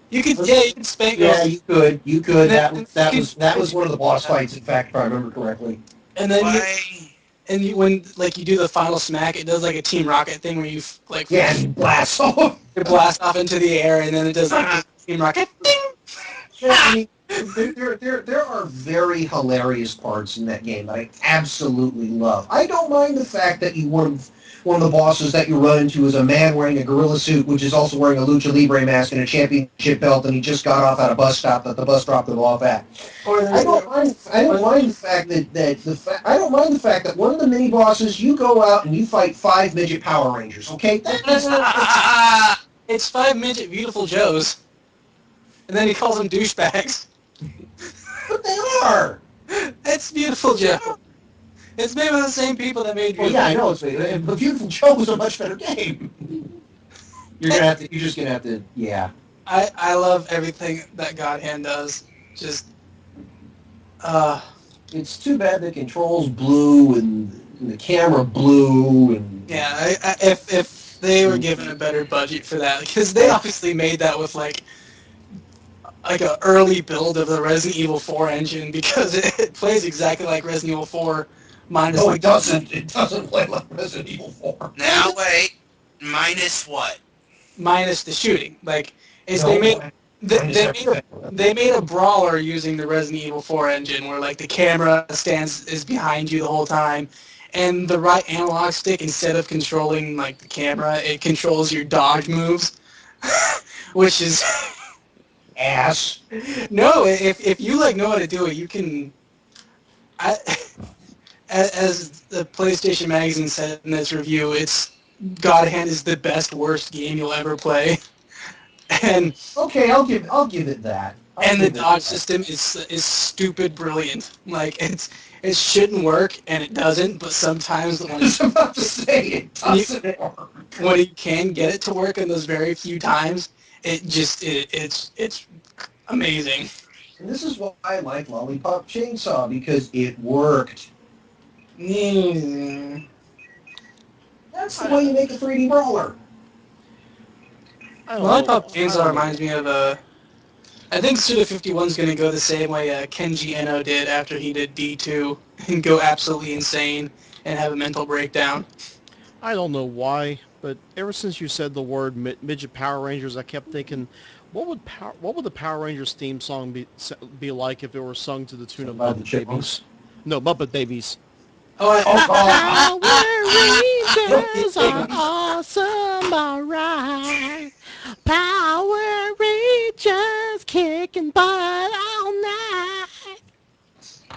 You can spank girls. Yeah, you could. And That was one of the boss fights, in fact, if I remember correctly. And then Why? when you do the final smack, it does like a Team Rocket thing where you Yeah, and blast off. you blast off into the air, and then it does like a Team Rocket. Ding! I mean, there are very hilarious parts in that game that I absolutely love. I don't mind the fact that one of the bosses that you run into is a man wearing a gorilla suit, which is also wearing a lucha libre mask and a championship belt, and he just got off at a bus stop that the bus dropped him off at. I don't mind the fact that one of the mini bosses, you go out and you fight 5 midget Power Rangers. Okay, It's 5 midget beautiful Joes, and then he calls them douchebags. but they are. It's Beautiful Joe. It's made by the same people that made Well, Beautiful yeah, I know. But Beautiful Joe was a much better game. You're just gonna have to. Yeah. I love everything that God Hand does. Just It's too bad the controls blue and the camera blue and. yeah. If they were given a better budget for that, because they obviously made that with like a early build of the Resident Evil 4 engine, because it plays exactly like Resident Evil 4 minus No, like it doesn't. It doesn't play like Resident Evil 4. Now wait, minus what? minus the shooting. Like it's No, they made minus everything. they made a brawler using the Resident Evil 4 engine, where like the camera is behind you the whole time, and the right analog stick, instead of controlling like the camera, it controls your dodge moves, which is Ass. no. If you like know how to do it, you can. As the PlayStation Magazine said in its review, it's God Hand is the best worst game you'll ever play, and Okay, I'll give it that. and the dodge system is stupid brilliant. Like it shouldn't work and it doesn't, but sometimes I was about to say it doesn't work. when you can get it to work in those very few times, it's amazing. And this is why I like Lollipop Chainsaw, because it worked. Mm. That's the way you make a 3D brawler. I don't Lollipop know. Chainsaw reminds me of I think Suda51 is going to go the same way Kenji Eno did after he did D2 and go absolutely insane and have a mental breakdown. I don't know why, but ever since you said the word midget Power Rangers, I kept thinking, what would the Power Rangers theme song be like if it were sung to the tune of By the Muppet Chipmunks. Babies? No, Muppet Babies. Oh, Power Rangers are awesome, alright. Power Rangers kicking butt all night.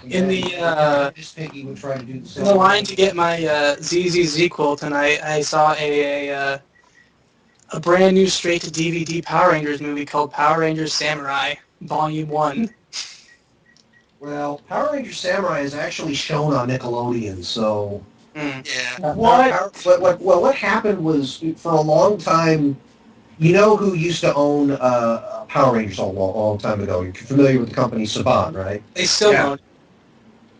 In the This Piggy would try to do the in same. the line to get my ZZZ quote tonight, I saw a brand new straight to DVD Power Rangers movie called Power Rangers Samurai Volume 1. Well, Power Ranger Samurai is actually shown on Nickelodeon, so... Mm. Yeah. What happened was, for a long time, you know who used to own Power Rangers a long time ago? You're familiar with the company Saban, right? They still Yeah. don't.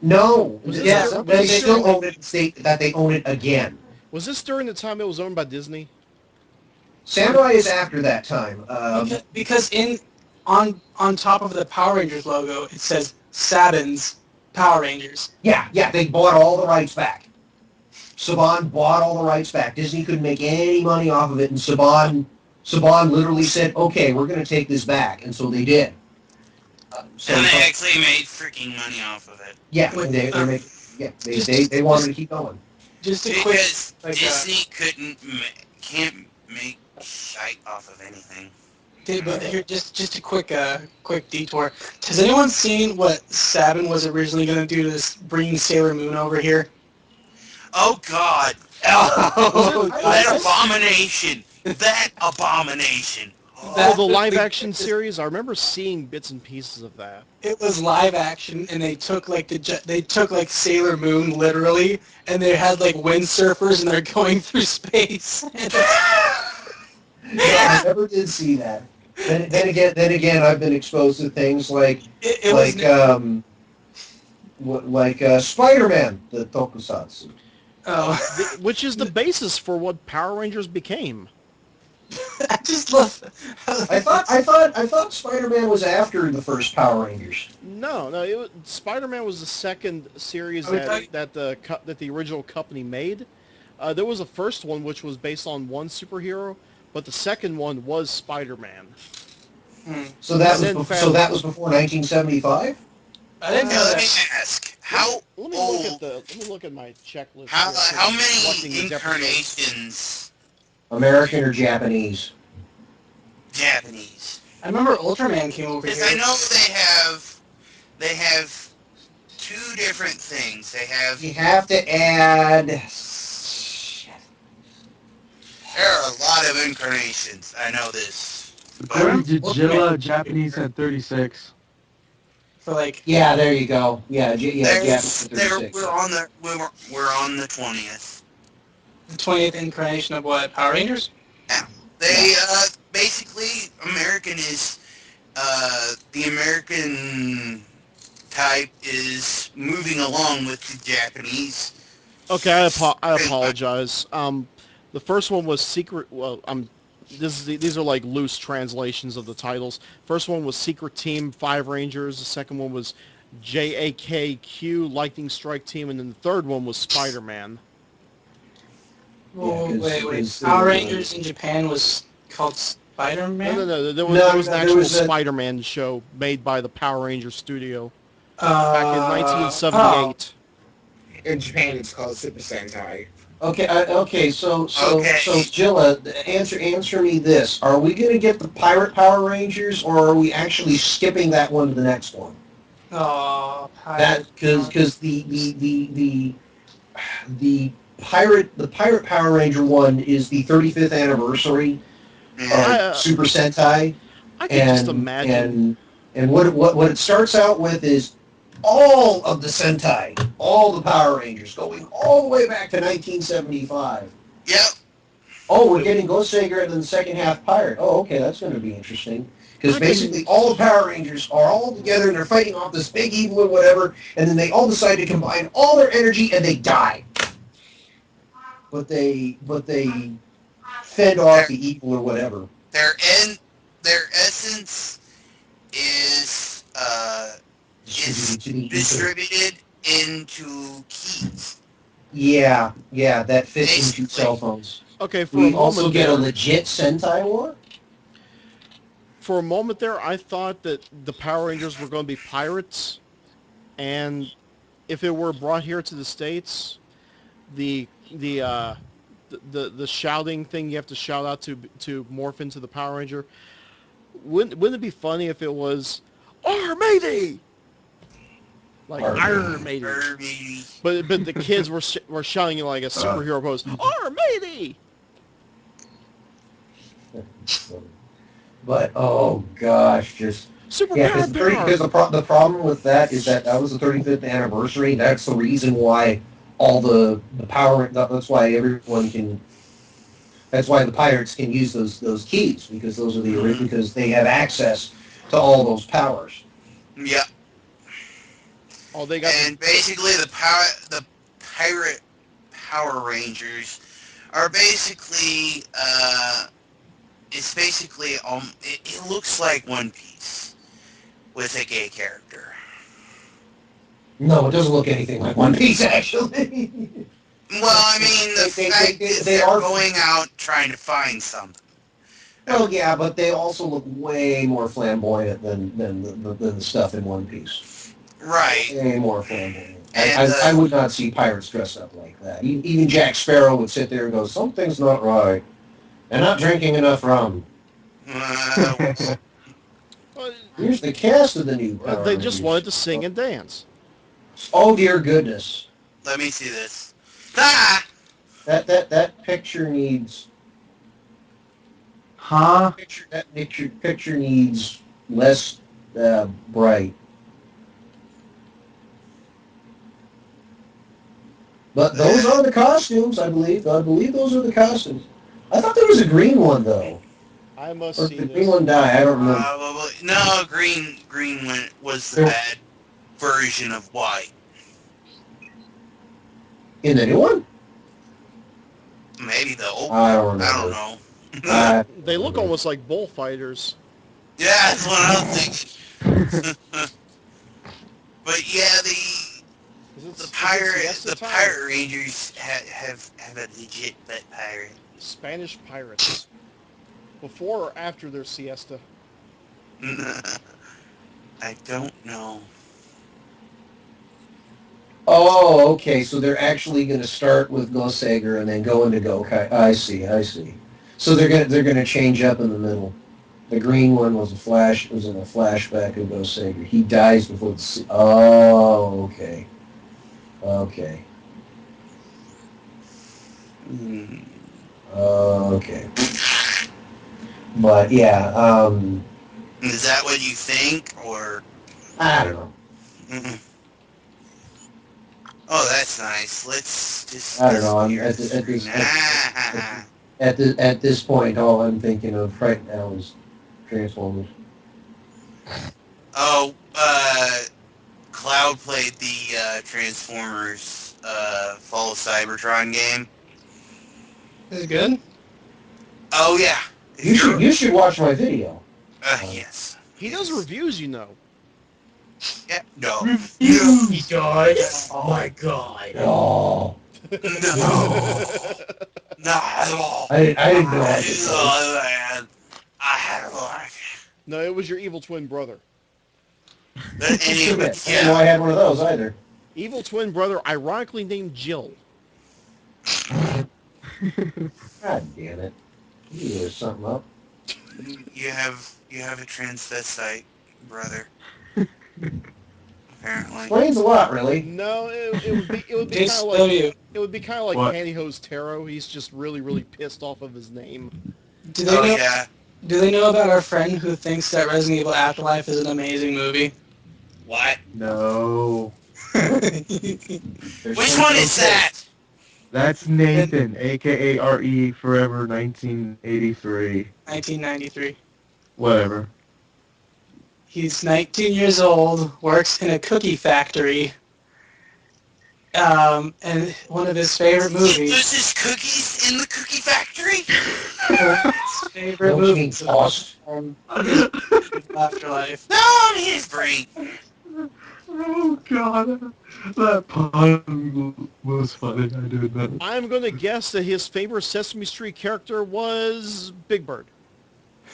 No, Yeah, they still own it. They own it again. Was this during the time it was owned by Disney? Samurai is after that time. Because on top of the Power Rangers logo, it says Saban's Power Rangers. Yeah, they bought all the rights back. Saban bought all the rights back. Disney couldn't make any money off of it, and Saban literally said, "Okay, we're going to take this back," and so they did. And they actually made freaking money off of it. Yeah, and they wanted to keep going. Just a quick, Because like, Disney can't make shite off of anything. but here, just a quick detour. Has anyone seen what Saban was originally going to do to bring Sailor Moon over here? Oh God! Oh, That abomination! That abomination! Oh, the live-action series? I remember seeing bits and pieces of that. It was live action, and they took like Sailor Moon literally, and they had like windsurfers, and they're going through space. I never did see that. Then again, I've been exposed to things like Spider-Man, the tokusatsu. Oh, Which is the basis for what Power Rangers became. I just love. I thought Spider-Man was after the first Power Rangers. No. Spider-Man was the second series Are we that the original company made. There was a first one which was based on one superhero, but the second one was Spider-Man. So that And was then that was before 1975. I didn't know Now let me that. ask, how Let me look at my checklist. how here, how watching many these episodes. incarnations American or Japanese? Japanese? I remember Ultraman came over Because here. I know they have two different things. They have You have to add. there are a lot of incarnations. I know this. According to Jilla, Japanese had 36. For like, Yeah, there you go. Japanese. We're on the 20th. the 20th incarnation of what? Power Rangers? They basically American is the American type is moving along with the Japanese. Okay, I apologize. The first one was Secret. Well, these are like loose translations of the titles. First one was Secret Team 5 Rangers. The second one was JAKQ Lightning Strike Team, and then the third one was Spider-Man. Oh, 'cause- wait. 'cause Power the- Rangers in Japan was called Spider-Man? No. There No, was an there actual was a- Spider-Man show made by the Power Rangers studio Back back in 1978. In Japan, it's called Super Sentai. Okay, so Okay. Jilla, answer me this: are we going to get the Pirate Power Rangers, or are we actually skipping that one to the next one? Oh, That because the Pirate Power Ranger one is the 35th anniversary Yeah. of Super Sentai, I can just imagine. and what it starts out with is all of the Sentai, all the Power Rangers, going all the way back to 1975. Yep. Oh, we're getting Ghost Sager and then the second half Pirate. Oh, okay, that's going to be interesting. Because I can- basically all the Power Rangers are all together and they're fighting off this big evil or whatever, and then they all decide to combine all their energy and they die. But they fend off the evil or whatever. Their essence is Distributed to the ether. distributed into keys. Yeah, that fits Basically. into cell phones. Okay, for a We moment also get a there, legit Sentai War? for a moment there, I thought that the Power Rangers were going to be pirates, and if it were brought here to the States, the shouting thing you have to shout out to morph into the Power Ranger, wouldn't it be funny if it was "Arr, matey!" Like Arr, "Arr, matey!" Maybe. But the kids were shouting it like a superhero pose, "Arr, matey!" But oh gosh, just Super yeah, power, because the problem with that is that was the 35th anniversary. That's the reason why all the power. That's why everyone can. That's why the pirates can use those keys because those are the original because they have access to all those powers. Yep. Oh, they got And basically the pirate Power Rangers are basically it's basically it looks like One Piece with a gay character. No, it doesn't look anything like One Piece actually. Well, I mean the fact is they they're are going out trying to find something. Well, yeah, but they also look way more flamboyant than the stuff in One Piece. Right. Way more flamboyant. And, I would not see pirates dressed up like that. Even Jack Sparrow would sit there and go, "Something's not right. They're not drinking enough rum." Here's the cast of the new Power they just Rangers. wanted to sing and dance. Oh dear goodness, let me see this. Ah! that picture needs. Huh? Picture needs less bright. But those are the costumes, I believe. I believe those are the costumes. I thought there was a green one though. I must Or see did the this. green one die? I don't remember. No, green was the bad version of white. In the new one? Maybe the old I don't one. remember. I don't know. They look almost like bullfighters. Yeah, that's what I was thinking. But yeah, the pirate rangers have a legit pirate. Spanish pirates. Before or after their siesta? I don't know. Oh, okay. So they're actually going to start with Gosager and then go into Gokai. I see. So they're gonna change up in the middle. The green one was in a flashback of Gosager. He dies before the. Oh, okay. Okay. Okay. But yeah, Is that what you think, or? I don't know. Oh, that's nice. Let's just. I don't know. At this point, all I'm thinking of right now is Transformers. Oh, Cloud played the Transformers Fall of Cybertron game. Is it good? Oh yeah. You should watch my video. Yes. He does reviews, you know. Yeah. No. He does. Oh my god. Oh, No. Not at all. I didn't know. Man. I had a like. No, it was your evil twin brother. But I didn't know yeah. I had one of those either. Evil twin brother, ironically named Jill. God damn it! You knew there was something up. You have a transvestite brother. Apparently. Explains a lot, really. No, it would be kind of JCW. like it would be kind of like What? Pantyhose Taro. He's just really pissed off of his name. Do they Oh know? yeah. Do they know about our friend who thinks that Resident Evil Afterlife is an amazing movie? What? No. There's Which some one is that? That's Nathan, a.k.a. R.E. Forever 1983. 1993. Whatever. He's 19 years old, works in a cookie factory, and one of his favorite There's movies. just cookies in the cookie factory? His favorite Those being movies tossed. is Afterlife. No, I'm his brain. Oh god, that pun was funny. I do admit. I'm going to guess that his favorite Sesame Street character was Big Bird.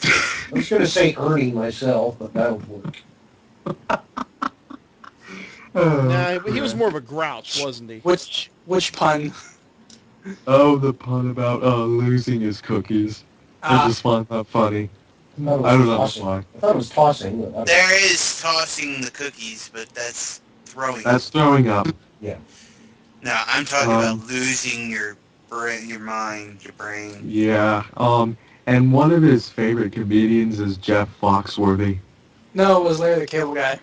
I was going to say Ernie myself, but that would work. Nah, he was more of a grouch, wasn't he? Which pun? Oh, the pun about losing his cookies. I just find that funny. I thought it was I don't know tossing. why. I thought it was tossing. But I don't- There is tossing the cookies, but that's throwing. That's throwing up. No, I'm talking about losing your brain, your mind, your brain. Yeah. And one of his favorite comedians is Jeff Foxworthy. No, it was Larry the Cable Guy.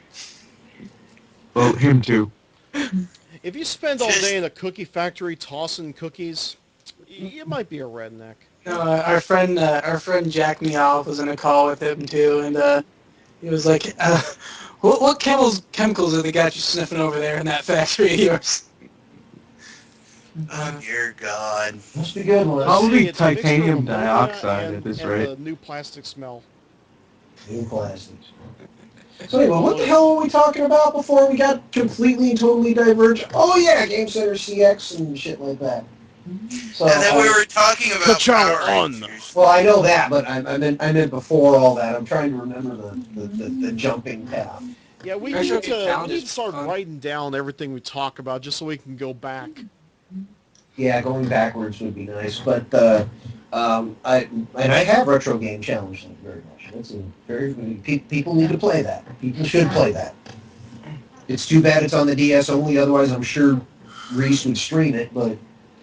Well, him too. If you spend all day in a cookie factory tossing cookies, you might be a redneck. No, our friend Jack Meow was in a call with him too, and he was like, "What chemicals have they got you sniffing over there in that factory of yours?" Oh dear God. Must be good ones. Probably It's a mixture of titanium ammonia dioxide and, at this and rate. the new plastic smell. New plastics. So anyway, what the hell were we talking about before we got completely and totally diverged? Oh yeah, Game Center CX and shit like that. So, And then we were talking about Ka-chow Power on. Rangers. well, I know that, but I meant before all that. I'm trying to remember the jumping path. Yeah, we Retro need Game to Challenge is start fun. writing down everything we talk about just so we can go back. Yeah, going backwards would be nice, but I have Retro Game Challenge. Thank you very much. That's a very people need to play that. People should play that. It's too bad it's on the DS only. Otherwise, I'm sure Reese would stream it. But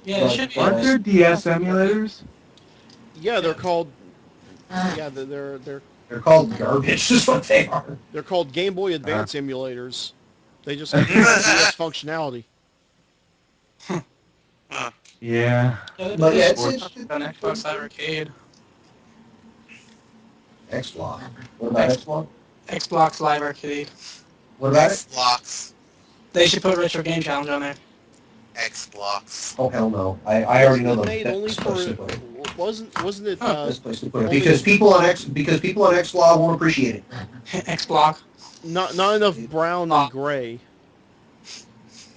Yeah, it should be. Aren't there DS emulators? Yeah, they're called. Yeah, they're called garbage. Is what they are. they're called Game Boy Advance emulators. They just have DS functionality. Yeah. But yeah, it's on Xbox Live Arcade. X-Block. What about X-Block? Xbox Live Arcade. What about it? X-Blocks. They should put Retro Game Challenge on there. X-Blocks. Oh hell no! I already know Wasn't the it made only best place to for put it. wasn't it Best place to put it only- because people on X-Block won't appreciate it. X-Block. not enough brown and gray?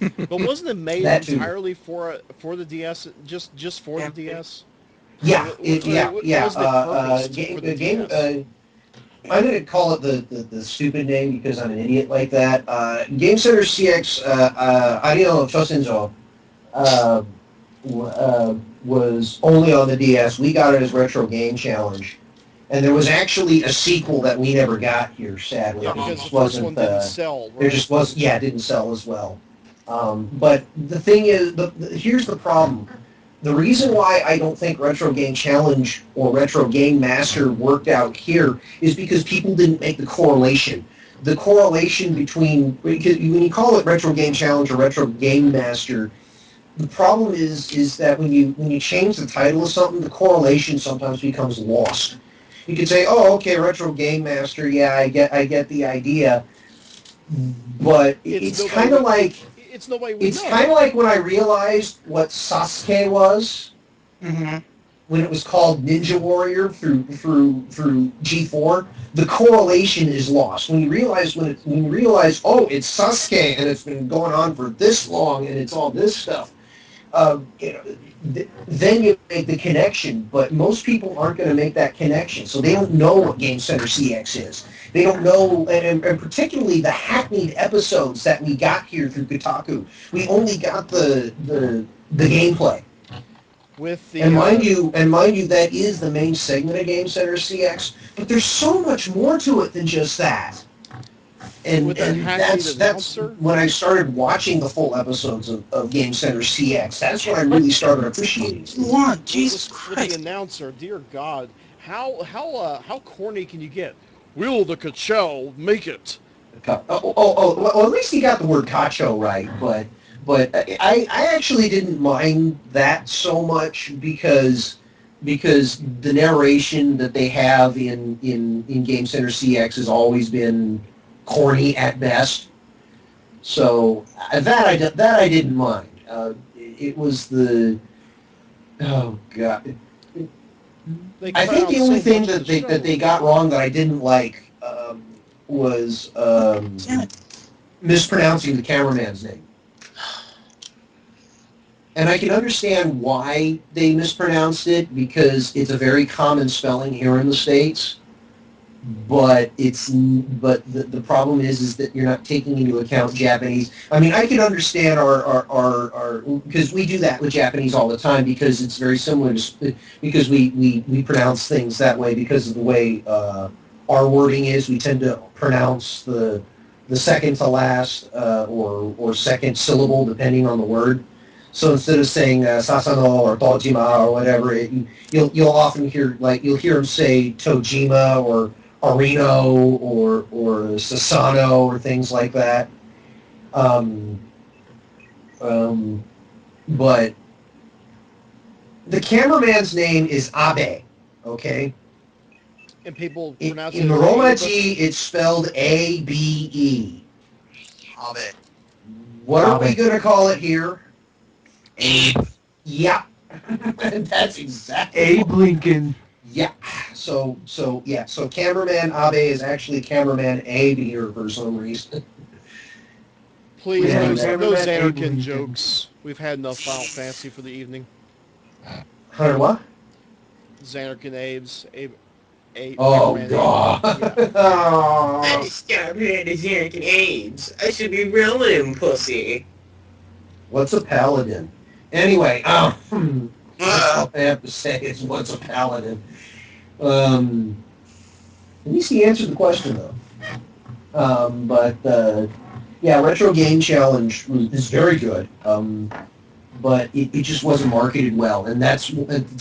But wasn't it made That too. entirely for the DS? Just for the DS? Yeah, Wasn't it, yeah, it yeah. purposed Game, for the game, DS? I'm going to call it the stupid name because I'm an idiot like that. Game Center CX Ario Chosenzo was only on the DS. We got it as Retro Game Challenge. And there was actually a sequel that we never got here, sadly. Yeah, It because the just first one wasn't, didn't sell. there Right? just was, yeah, it didn't sell as well. But the thing is, here's the problem. The reason why I don't think Retro Game Challenge or Retro Game Master worked out here is because people didn't make the correlation. The correlation between, because when you call it Retro Game Challenge or Retro Game Master, the problem is that when you change the title of something, the correlation sometimes becomes lost. You could say, "Oh, okay, retro game master. Yeah, I get the idea," but it's kind of like It's nobody would it's know. kind of like when I realized what Sasuke was Mm-hmm. when it was called Ninja Warrior through G4. The correlation is lost when you realize oh, it's Sasuke and it's been going on for this long and it's all this stuff. You know, then you make the connection, but most people aren't going to make that connection, so they don't know what Game Center CX is. They don't know, and particularly the hackneyed episodes that we got here through Kotaku. We only got the gameplay. With the And mind you, that is the main segment of Game Center CX. But there's so much more to it than just that. And, With the and hackneyed that's announcer? when I started watching the full episodes of Game Center CX. That's when I really started appreciating it. What? Jesus with the Christ. announcer, dear God, how corny can you get? Will the Ka-chow make it? Well, at least he got the word cacho right, but I actually didn't mind that so much because the narration that they have in Game Center CX has always been corny at best. So that I didn't mind. It was the oh god. I think the only thing that they got wrong that I didn't like was Damn it. mispronouncing the cameraman's name. And I can understand why they mispronounced it because it's a very common spelling here in the States. But the problem is that you're not taking into account Japanese. I mean, I can understand our because we do that with Japanese all the time because it's very similar to because we pronounce things that way because of the way our wording is. We tend to pronounce the second to last or second syllable depending on the word. So instead of saying Sasano or Tojima or whatever, you'll often hear you'll hear them say Tojima or Arino or Sasano or things like that. But the cameraman's name is Abe, okay? And people In pronounce it as Romaji, it's spelled A-B-E. Abe. What are we Abe. going to call it here? Abe. Yeah. That's exactly Abe Lincoln. Yeah. So cameraman Abe is actually cameraman Abe here for some reason. Please, Yeah, no cameraman Xanarkin Abe jokes. We've had enough Final Fantasy for the evening. Hunter, what? Xanarkin Abes. Oh Cameraman God. Abe. Yeah. I Oh. just stopped at his American AIDS. I should be reeling pussy. What's a paladin? Anyway, that's all I have to say is what's a paladin. At least he answered the question though. Yeah, Retro Game Challenge is very good. But it just wasn't marketed well, and it's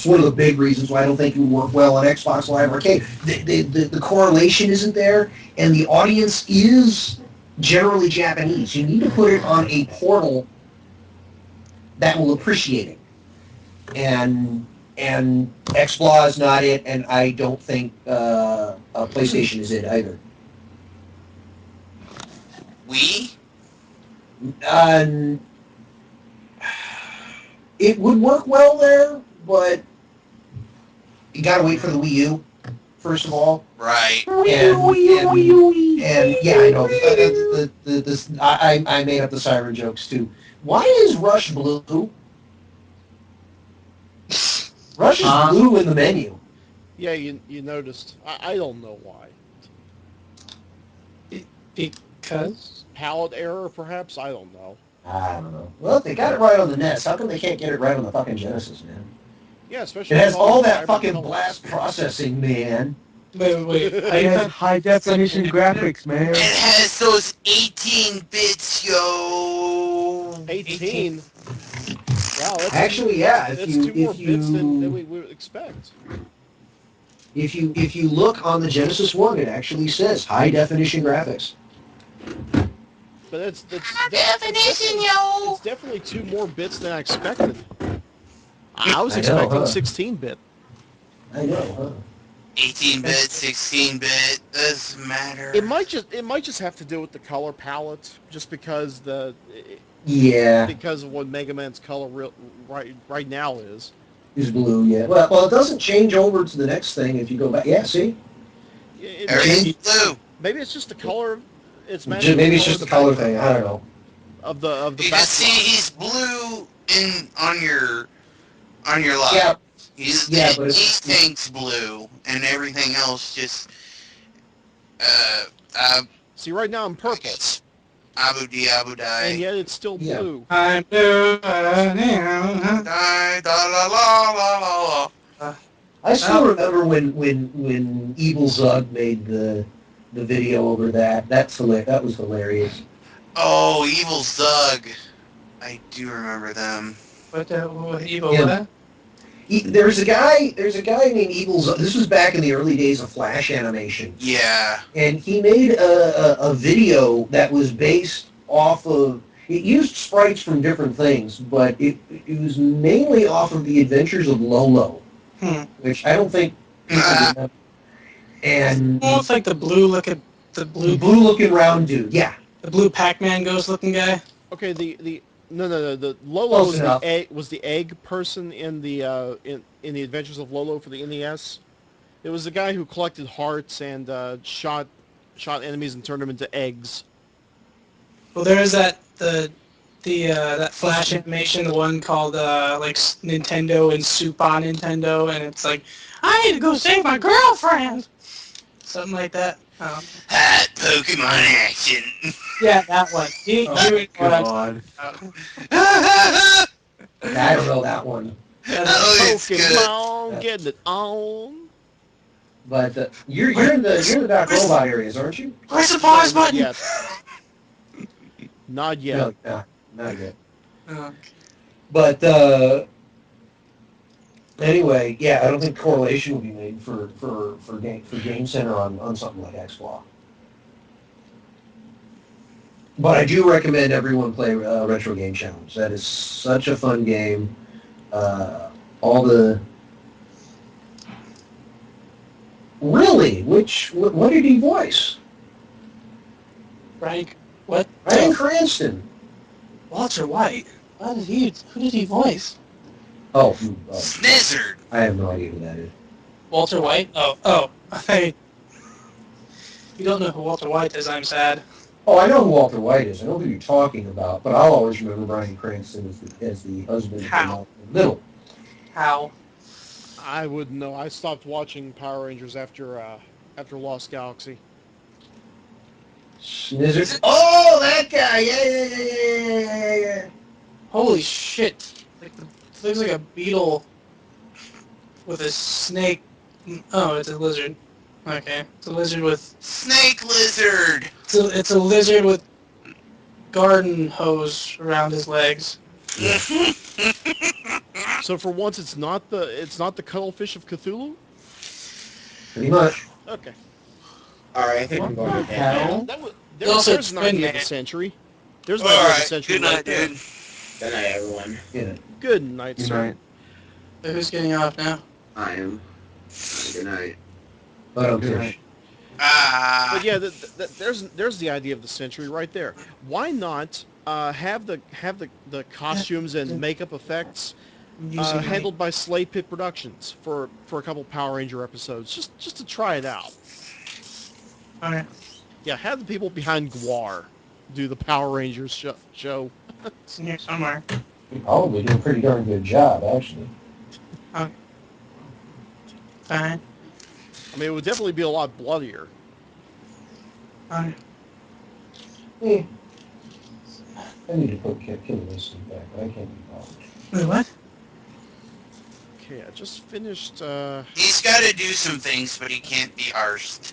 one of the big reasons why I don't think it would work well on Xbox Live Arcade. The correlation isn't there, and the audience is generally Japanese. You need to put it on a portal that will appreciate it, and XBLA is not it, and I don't think PlayStation is it either. We? It would work well there, but you gotta wait for the Wii U, first of all. Right. And yeah, I know. I made up the siren jokes too. Why is Rush blue? Rush is blue in the menu. Yeah, you noticed. I don't know why. Because? Palette error, perhaps? I don't know. I don't know. Well, if they got it right on the NES, how come they can't get it right on the fucking Genesis, man? Yeah, especially It has with all the that vibrant fucking colors. blast processing, man. Wait. It has high definition graphics, man. It has those 18 bits, yo. 18? Wow, that's Actually, yeah. that's two more bits than we would expect. If you look on the Genesis one, it actually says high definition graphics. But it's Definition, yo! it's definitely 2 more bits than I expected. I was I know, expecting huh? 16-bit. I know, huh? 18-bit, 16-bit, doesn't matter. It might just have to do with the color palette, just because Yeah, because of what Mega Man's color right now is. it's blue, yeah. Well, it doesn't change over to the next thing if you go back. Yeah, see? Everything's blue. Maybe it's just the color. It's Maybe it's just a color thing. I don't know. of the You can see he's blue on your line. Yeah, He but thinks blue, and everything else just See, right now I'm purple, Abu die. and yet it's still Yeah. blue. I'm blue. Die, da la la la la. I still remember when Evil Zug made the video over that. That was hilarious. Oh, Evil Zug. I do remember them. What evil? Yeah. What? There's a guy named Evil Zug. This was back in the early days of Flash animation. Yeah. And he made a video that was based off of, it used sprites from different things, but it was mainly off of the adventures of Lolo, which I don't think people remember. And Almost like the blue looking blue-looking round dude, yeah. the blue Pac-Man ghost looking guy. Okay, no. The Lolo Close enough. was the egg person in the in the Adventures of Lolo for the NES. It was the guy who collected hearts and shot enemies and turned them into eggs. Well, there is that that Flash animation, the one called like Nintendo and Super Nintendo, and it's like, I need to go save my girlfriend, something like that. Hot Pokemon action. Yeah, that one. You Oh, know what I'm God. talking Oh, I don't know that one. about. it's good. Pokemon, getting it on. But you're in the Doc Robot areas, aren't you? Where's the pause Not button? yet. Not yet. No, not yet. Oh. But anyway, yeah, I don't think correlation will be made for Game Center on something like X-Block. But I do recommend everyone play Retro Game Challenge. That is such a fun game. Really? What did he voice? Frank, what? Bryan Cranston. Walter White. Who did he voice? Oh, Snizzard. I have no idea who that is. Walter White? Oh. Hey. You don't know who Walter White is, I'm sad. Oh, I know who Walter White is. I know who you're talking about, but I'll always remember Bryan Cranston as the husband How? of Little. How? I wouldn't know. I stopped watching Power Rangers after Lost Galaxy. Snizzard. Oh, that guy! Yeah. Holy shit. Looks like a beetle with a snake. Oh, it's a lizard. Okay. It's a lizard with... Snake lizard. It's a lizard with garden hose around his legs. So for once, it's not the cuttlefish of Cthulhu. Pretty much. Okay. Alright, I think I'm going to bed now. That was, Also, there's an idea of the man. century. There's an All idea of the right. century. Good night, right there. dude. Good night, everyone. Yeah. Good night, Good sir. night. So who's getting off now? I am. Good night. But I'm Good fish. night. But yeah, there's the idea of the century right there. Why not have the costumes and makeup effects handled by Slate Pit Productions for a couple Power Ranger episodes, just to try it out. Okay. Yeah, have the people behind Gwar do the Power Rangers show. It's in here somewhere. You probably do a pretty darn good job, actually. Fine. I mean, it would definitely be a lot bloodier. Okay. Eh. I need to put Killer Instinct back, but I can't be bothered. Wait, what? Okay, I just finished He's got to do some things, but he can't be arsed.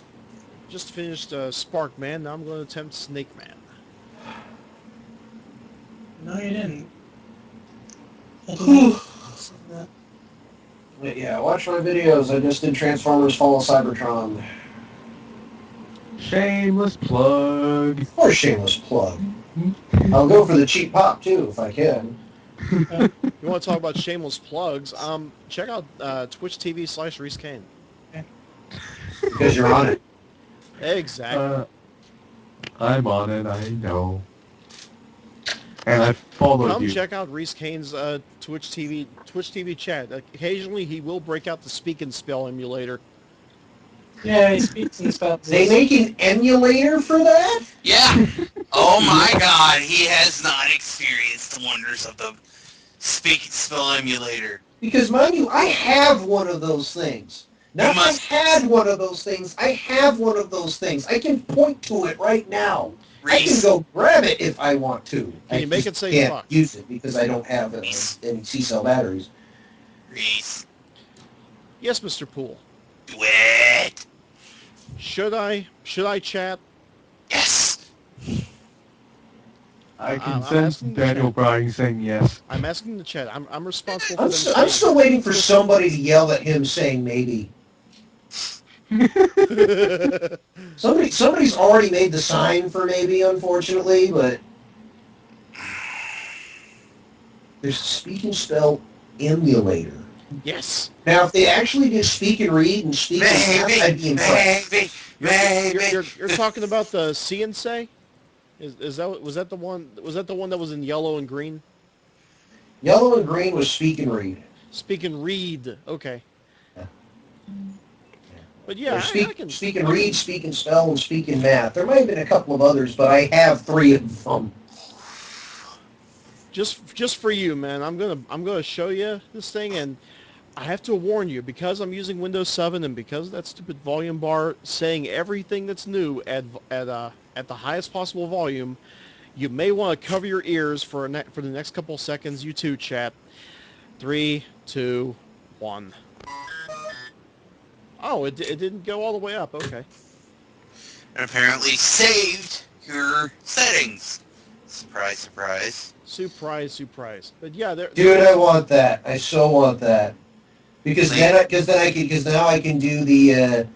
Spark Man. Now I'm going to attempt Snake Man. No, you didn't. But yeah, watch my videos. I just did Transformers Fall of Cybertron. Shameless plug. Or shameless plug. I'll go for the cheap pop too if I can. You want to talk about shameless plugs? Check out Twitch TV/Reese Kane. Because you're on it. Exactly. I'm on it, I know. And I followed Come you. check out Reese Kane's Twitch TV chat. Occasionally, he will break out the Speak and Spell emulator. Yeah, he speaks and spells. They make an emulator for that? Yeah. Oh my God, he has not experienced the wonders of the Speak and Spell emulator. Because, mind you, I have one of those things. Not I had one of those things. I have one of those things. I can point to it right now. Reese. I can go grab it if I want to. Can you make it say can't fuck? use it because I don't have any C-cell batteries. Reese. Yes, Mr. Poole. Do it. Should I chat? Yes. I can I'm sense asking the Daniel chat. Bryan saying yes. I'm asking the chat. I'm responsible for I'm, them. I'm still waiting for somebody to yell at him saying maybe. Somebody's already made the sign for maybe, unfortunately, but there's a Speak and Spell emulator. Yes. Now, if they actually did Speak and Read and Speak and Math, I'd be impressed. You're talking about the See and Say? Was that the one that was in yellow and green? Yellow and green was Speak and Read. Speak and Read. Okay. Yeah. But yeah, Speak, I can Speak and Read, Speak and Spell, and Speak and Math. There might have been a couple of others, but I have 3 of them. Just for you, man. I'm gonna show you this thing, and I have to warn you, because I'm using Windows 7 and because of that stupid volume bar saying everything that's new at the highest possible volume, you may want to cover your ears for the next couple of seconds. You too, chat. 3, 2, 1. Oh, it didn't go all the way up. Okay. And apparently saved your settings. Surprise, surprise. Surprise. But yeah, Dude, I want that. I so want that. Because now I can do the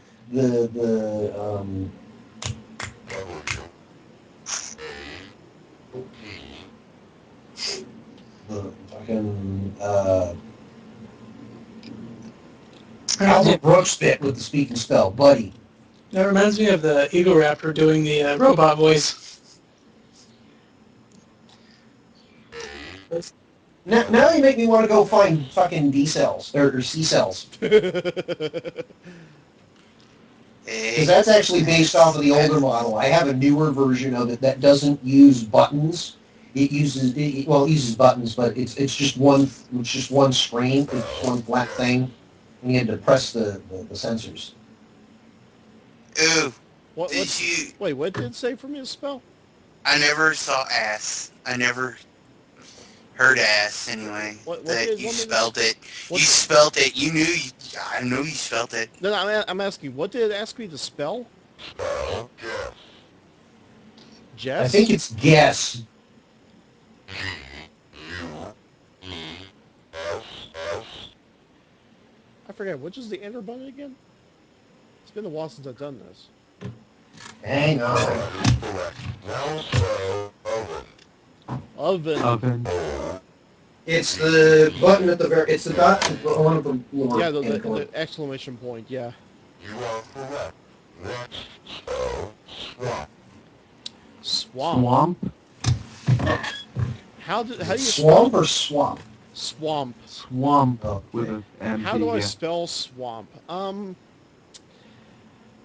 fucking Albert Brooks bit with the Speak and Spell, buddy. That reminds me of the Eagle Raptor doing the robot voice. Now you make me want to go find fucking D cells or C cells. Because that's actually based off of the older model. I have a newer version of it that doesn't use buttons. It uses buttons, but it's just one screen, it's one flat thing, and you had to press the sensors. Ooh. What did it say for me to spell? I never saw ass. I never heard ass anyway. You spelled it. You spelled it. You knew. I know you spelled it. No, I'm asking. What did it ask me to spell? Jess? I think it's guess. I forget. Which is the enter button again? It's been a while since I've done this. Hang on. Oven. It's the button at the very. It's the dot. One of them. Yeah, the exclamation point. Yeah. Swamp. How do you swamp or swamp? Swamp. Swamp okay. with an M. How do I spell swamp?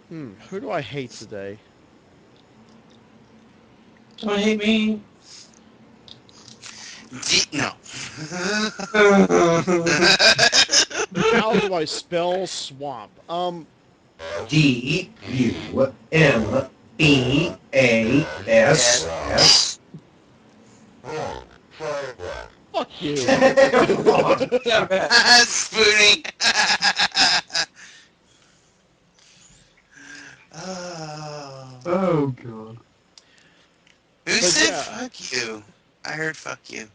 Who do I hate today? Don't hate me. No. How do I spell swamp? D-U-M-B-A-S-S. Fuck you. Spooning. Oh, God. Who said fuck you? I heard fuck you.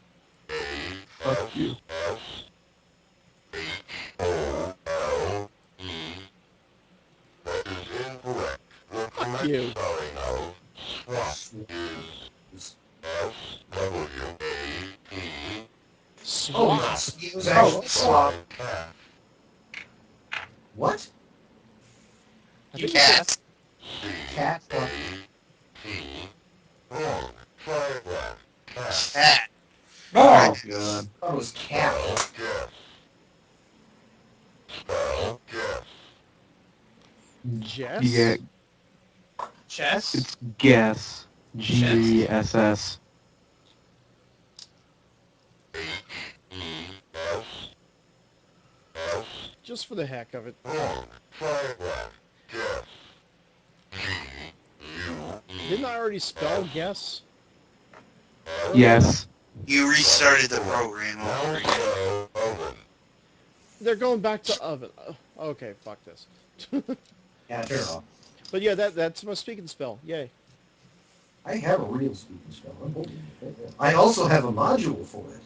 Fuck you. Fuck you. Oh, SWAT. it was actually swap. What? I think Cat. Cat? What? Cat. Oh, God. I thought it was cat. Jess. Yeah, Chess? it's guess. GSS. Just for the heck of it. Didn't I already spell guess? Yes. You restarted the program over again. They're going back to oven. Okay, fuck this. Yeah, turn it off. But yeah, that's my speaking spell. Yay. I have a real speaking spell. I also have a module for it.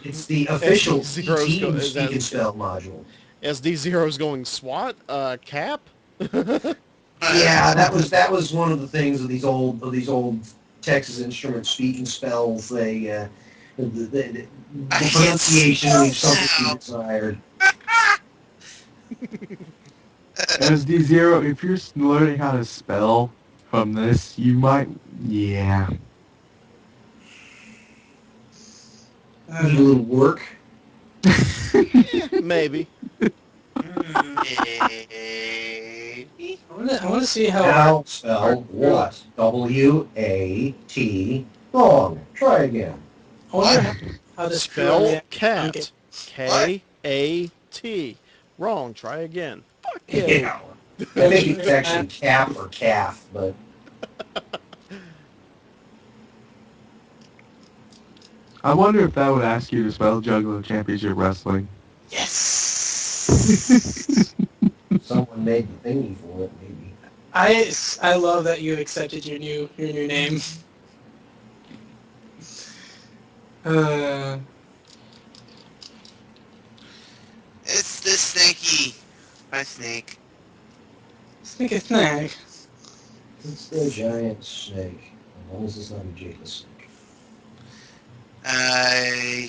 It's the official SD0's team is that- speaking spell module. SD0's going SWAT? Cap? Yeah, that was one of the things of these old Texas Instruments speaking spells. The pronunciation leaves something to be desired. SD0, if you're learning how to spell from this, you might... Yeah. Need a little work. Maybe. I want to see how Now spell what? W-A-T long. Try again. I wonder how this Spell Okay. cat. K-A-T. Wrong. Try again. Fuck you. Yeah. I think it's actually cap or calf, but I wonder if that would ask you to spell Juggalo Championship Wrestling. Yes. someone made the thingy for it, maybe. I love that you accepted your new name. It's the snaky. My snake. Snake a snake. It's the giant snake. As long as it's not a Jada snake.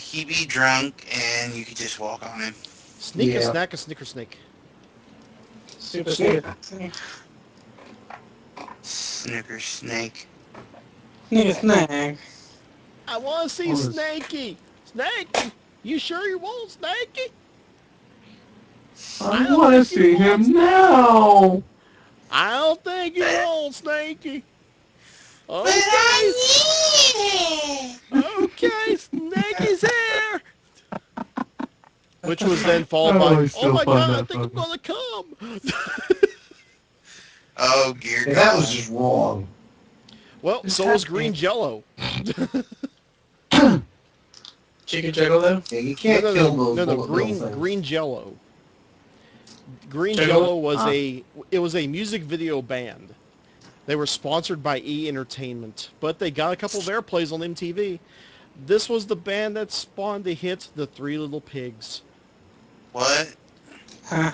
He be drunk and you could just walk on him. Sneak a Yeah. snack a snicker snake. Super snake. Snicker snake. Snake a snake. I want to see What is- Snakey. Snakey. You sure you want Snakey? I want to see him now! I don't think you want Snakey. But Okay. I need it! Okay, Snakey's here. Which was then followed I by, always oh still my find god, I that think I'm funny. gonna come. Oh, dear Yeah, that was God. just wrong. Well, so was green jello. Chicken Juggalo? Yeah, you can't kill those no, bullet bill green things. jello. Green Jello? Jello was Ah. it was a music video band. They were sponsored by E Entertainment, but they got a couple of airplays on MTV. This was the band that spawned the hit The Three Little Pigs. What? Huh.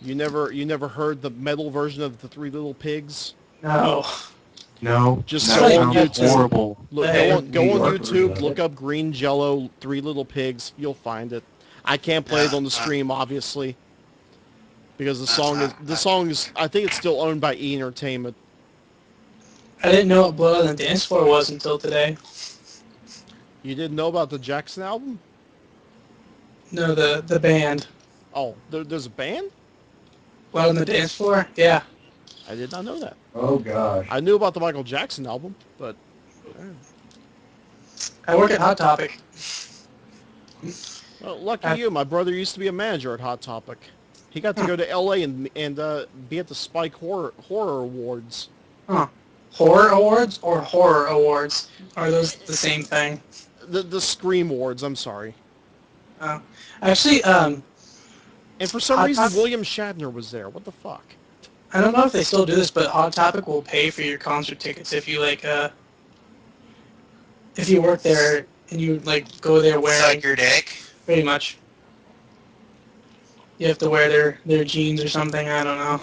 You never heard the metal version of The Three Little Pigs? No. No, Just that go on sounds YouTube. horrible. Look, Hey, go New on York version YouTube, of look it. up Green Jello, Three Little Pigs. You'll find it. I can't play it on the stream, obviously, because the song is. I think it's still owned by E Entertainment. I didn't know what Blood on the Dance Floor was until today. You didn't know about the Jackson album? No, the band. Oh, there's a band? Blood on the Dance Floor? Yeah. I did not know that. Oh gosh. I knew about the Michael Jackson album, but I work at Hot Topic. well, lucky you. My brother used to be a manager at Hot Topic. He got to go to L.A. and be at the Spike Horror Awards. Huh. Horror Awards or Horror Awards? Are those the same thing? The Scream Awards. I'm sorry. Oh. Actually, And for some Hot reason, Topic- William Shatner was there. What the fuck? I don't know if they still do this, but Hot Topic will pay for your concert tickets if you if you work there and you go there wearing Suck your dick. pretty much. You have to wear their jeans or something. I don't know.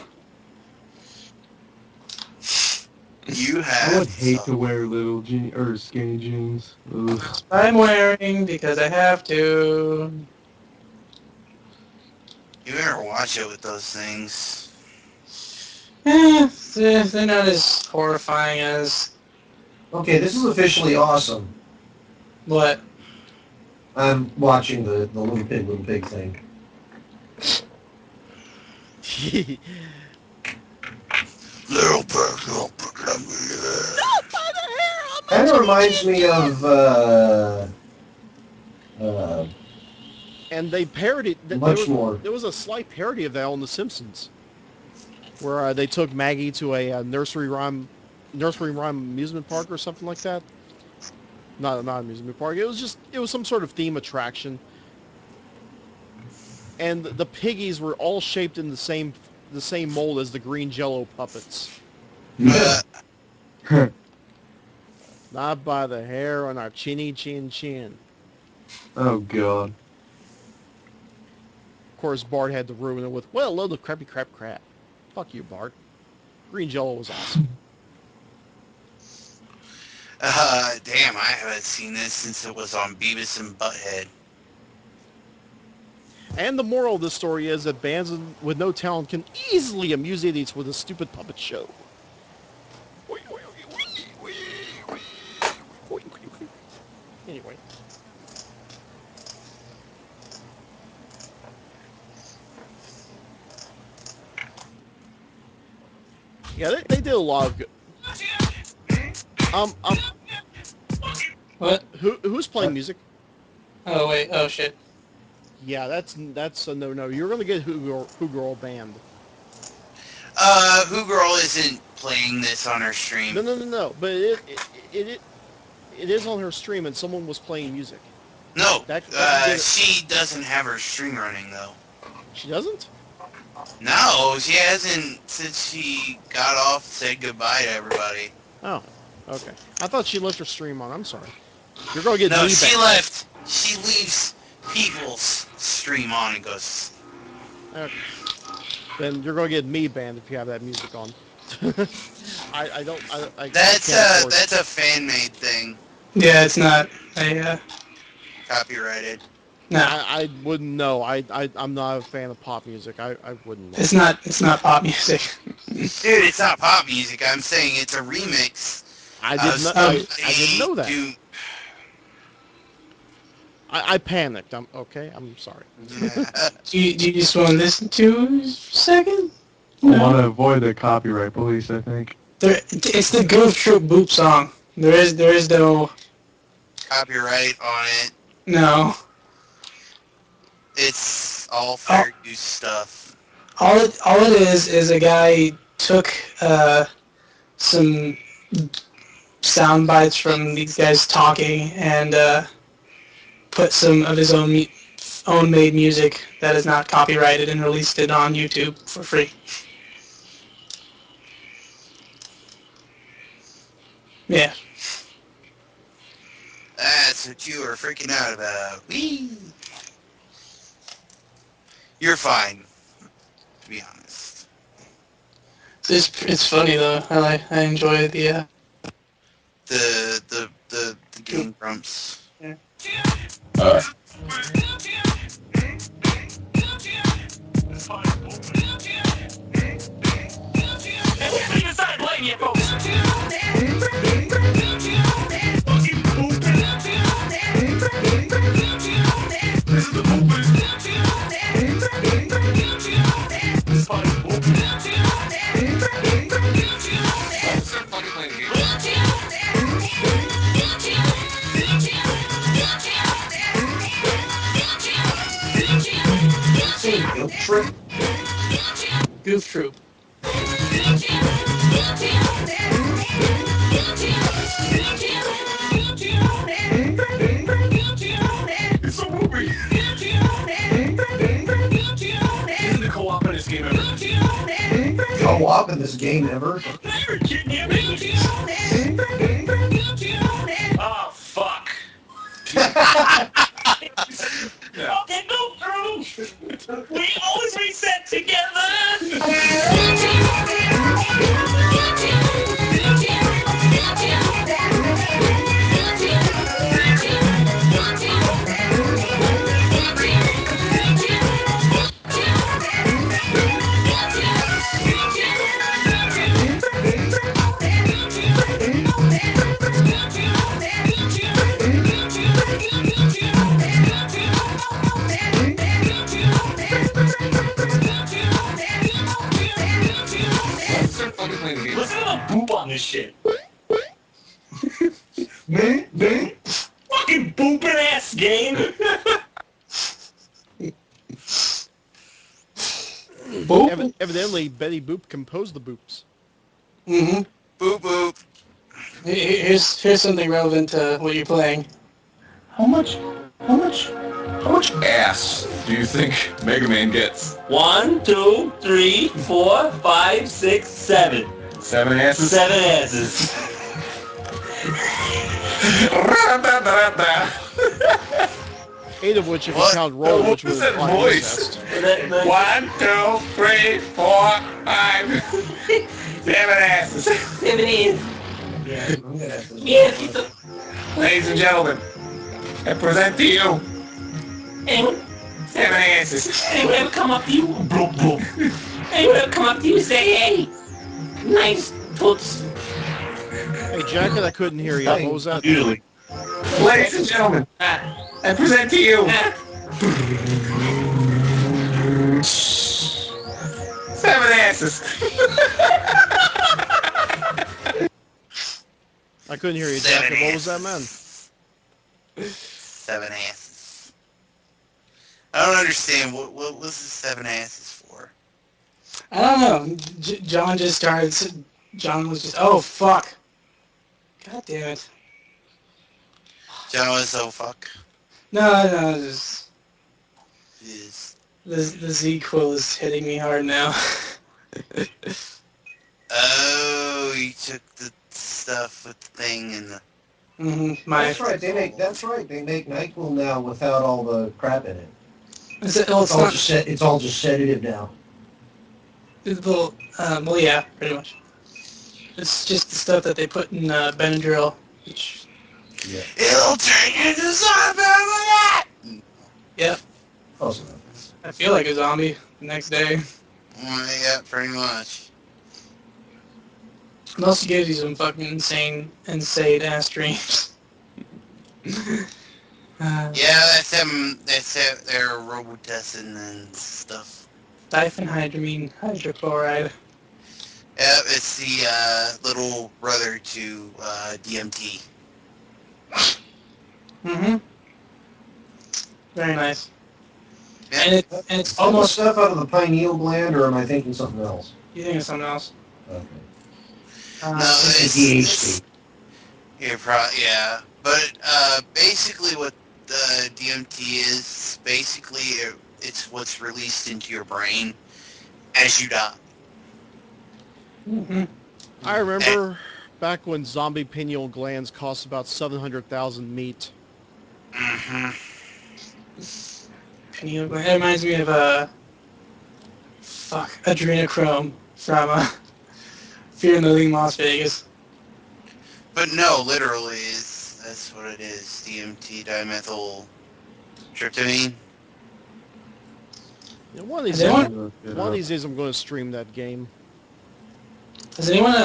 You I have would hate some. to wear little or skinny jeans. Ugh. I'm wearing because I have to. You better watch it with those things. They're not as horrifying as Okay, this is officially awesome. what? I'm watching the little pig thing. Little pig, Kind of reminds me of uh, And they parodied. much more. There was a slight parody of that on The Simpsons, where they took Maggie to a nursery rhyme amusement park or something like that. Not amusement park. It was some sort of theme attraction, and the piggies were all shaped in the same mold as the green Jello puppets. Not by the hair on our chinny chin chin. Oh god. Of course, Bart had to ruin it with, well, load of crappy crap. Fuck you, Bart. Green Jello was awesome. Damn, I haven't seen this since it was on Beavis and Butthead. And the moral of this story is that bands with no talent can easily amuse idiots with a stupid puppet show. Anyway. Yeah, they did a lot of good. What? Who's playing music? Oh wait. Oh shit. Yeah, that's a no. You're gonna get Who Girl banned. Who Girl isn't playing this on her stream. No. But it is on her stream, and someone was playing music. No, she doesn't have her stream running though. She doesn't? No, she hasn't since she got off and said goodbye to everybody. Oh, okay. I thought she left her stream on. I'm sorry. You're gonna get No, me she banned. left. She leaves people's stream on and goes. Okay. Then you're gonna get me banned if you have that music on. I don't. I That's can't afford it. that's a fan made thing, Yeah, it's not. copyrighted. No, I wouldn't know. I'm not a fan of pop music. I wouldn't know. it's not. It's not pop music. Dude, it's not pop music. I'm saying it's a remix. I didn't know that. Dude, I panicked. I'm sorry. yeah. Do you just want to listen to it a second? I want to avoid the copyright police, I think. It's the Goof Troop Boop song. There is no. Copyright on it. No. It's all fair use stuff. All it is a guy took some sound bites from these guys talking and put some of his own made music that is not copyrighted and released it on YouTube for free. Yeah. That's what you were freaking out about. Whee! You're fine, to be honest. It's funny though. I enjoy the The Game Grumps. Yeah. Guilt trip. Goof Troop. It's a movie. Isn't the co-op in this game ever? Co-op in this game ever. You're kidding me. Ah, fuck. Yeah. Okay, no, Drew. We always reset together. want poop on this shit. Man, fucking booping ass game. Boop. Evidently, Betty Boop composed the boops. Mm-hmm. Boop boop. Here's something relevant to what you're playing. How much ass do you think Mega Man gets? 1, 2, 3, 4, 5, 6, 7. 7 asses? 7 asses. 8 of which, if you What? count roll, What which was was that like voice? incest. 1, 2, 3, 4, 5, 7 asses. 7 asses. Yeah, I'm gonna have to. Yes, it's a... Ladies and gentlemen, I present to you Anyone, 7 asses. anyone ever come up to you? Anyone ever come up to you and say, hey, nice toots. Hey, Jacket, I couldn't hear you. What was that? Usually. Ladies and gentlemen, I present to you 7 asses. I couldn't hear you, 7 Jacket. What was that, asses. man? 7 asses. I don't understand. What was the 7 asses for? I don't know. John just started. John was just. Oh fuck. God damn it. John was so fuck. No. Just Jeez. the Z quill is hitting me hard now. Oh, you took the stuff with the thing and the... That's right. They make NyQuil now without all the crap in it. It's all It's all just sedative now. well, yeah, pretty much. It's just the stuff that they put in Benadryl, which, Yeah. It'll turn you into something like that! yeah, Close enough. I feel like a zombie the next day. Yeah, pretty much. It also gives you some fucking insane ass dreams. Yeah, that's them. That's their Robitussin and stuff. Diphenhydramine hydrochloride. Yeah, it's the little brother to DMT. Very nice. Yeah. And it's All the almost. stuff out of the pineal gland, or am I thinking something else? You think of something else? Okay. No, It's it's DHT. yeah, but basically what the DMT is, basically it's what's released into your brain as you die. I remember back when zombie pineal glands cost about 700,000 meat. Mm-hmm. Pineal gland. It reminds me of adrenochrome from Fear and Loathing in Las Vegas. But no, literally, that's what it is. DMT, dimethyltryptamine. You know, one of these days I'm going to stream that game. Does anyone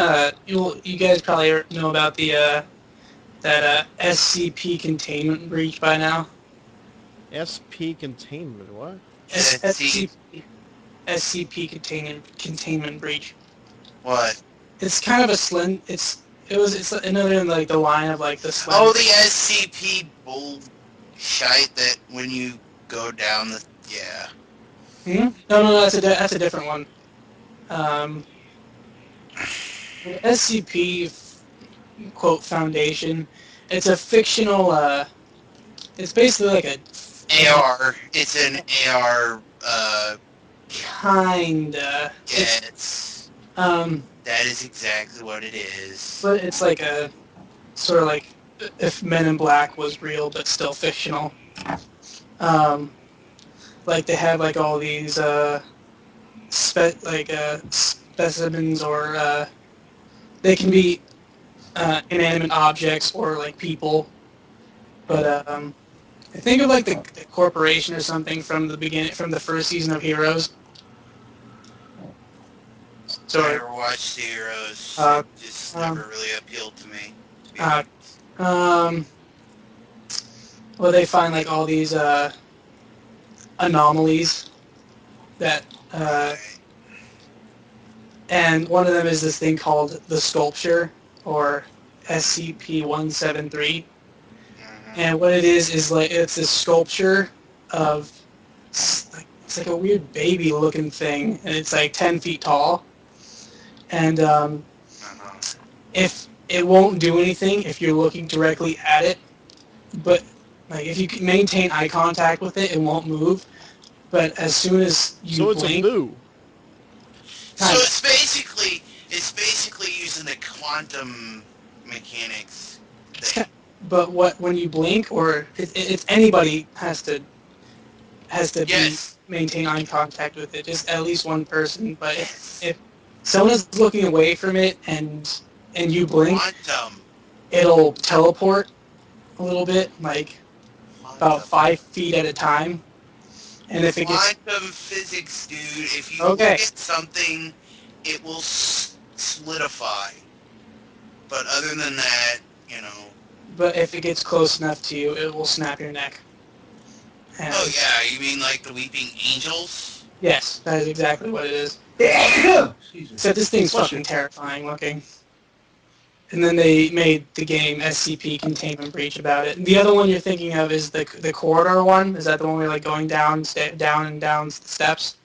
you guys probably know about the that SCP containment breach by now? SP containment, what? SCP containment breach. What? It's kind of a it's another in like the line of like the slim. Oh, the SCP bullshit that when you go down the... Yeah. No, that's a different one. SCP quote Foundation. It's a fictional. It's basically like a AR. It's an AR, kinda. It's... That is exactly what it is. But it's like a sort of like if Men in Black was real but still fictional. Like they have like all these specimens, or they can be inanimate objects or like people. But I think of like the corporation or something from the beginning, from the first season of Heroes. So I never watched Heroes. It just never really appealed to me. To be honest. well, they find like all these anomalies that And one of them is this thing called the Sculpture, or SCP-173. And what it is like it's a sculpture of it's like a weird baby-looking thing, and it's like 10 feet tall. And if it won't do anything if you're looking directly at it, but like if you can maintain eye contact with it, it won't move. But as soon as you So it's blink, a boo. So it's basically using the quantum mechanics thing. but when you blink, or it's anybody has to Yes. maintain eye contact with it. Just at least one person. But if someone is looking away from it and you blink, Quantum. it'll teleport a little bit, like about 5 feet at a time. And if it gets Quantum physics, dude. If you Okay. look at something, it will solidify. But other than that, but if it gets close enough to you, it will snap your neck. And Oh yeah, you mean like the Weeping Angels? yes, that is exactly what it is. Excuse me. Except this thing's fucking terrifying looking. And then they made the game SCP Containment Breach about it. The other one you're thinking of is the corridor one. Is that the one where you're like going down the steps?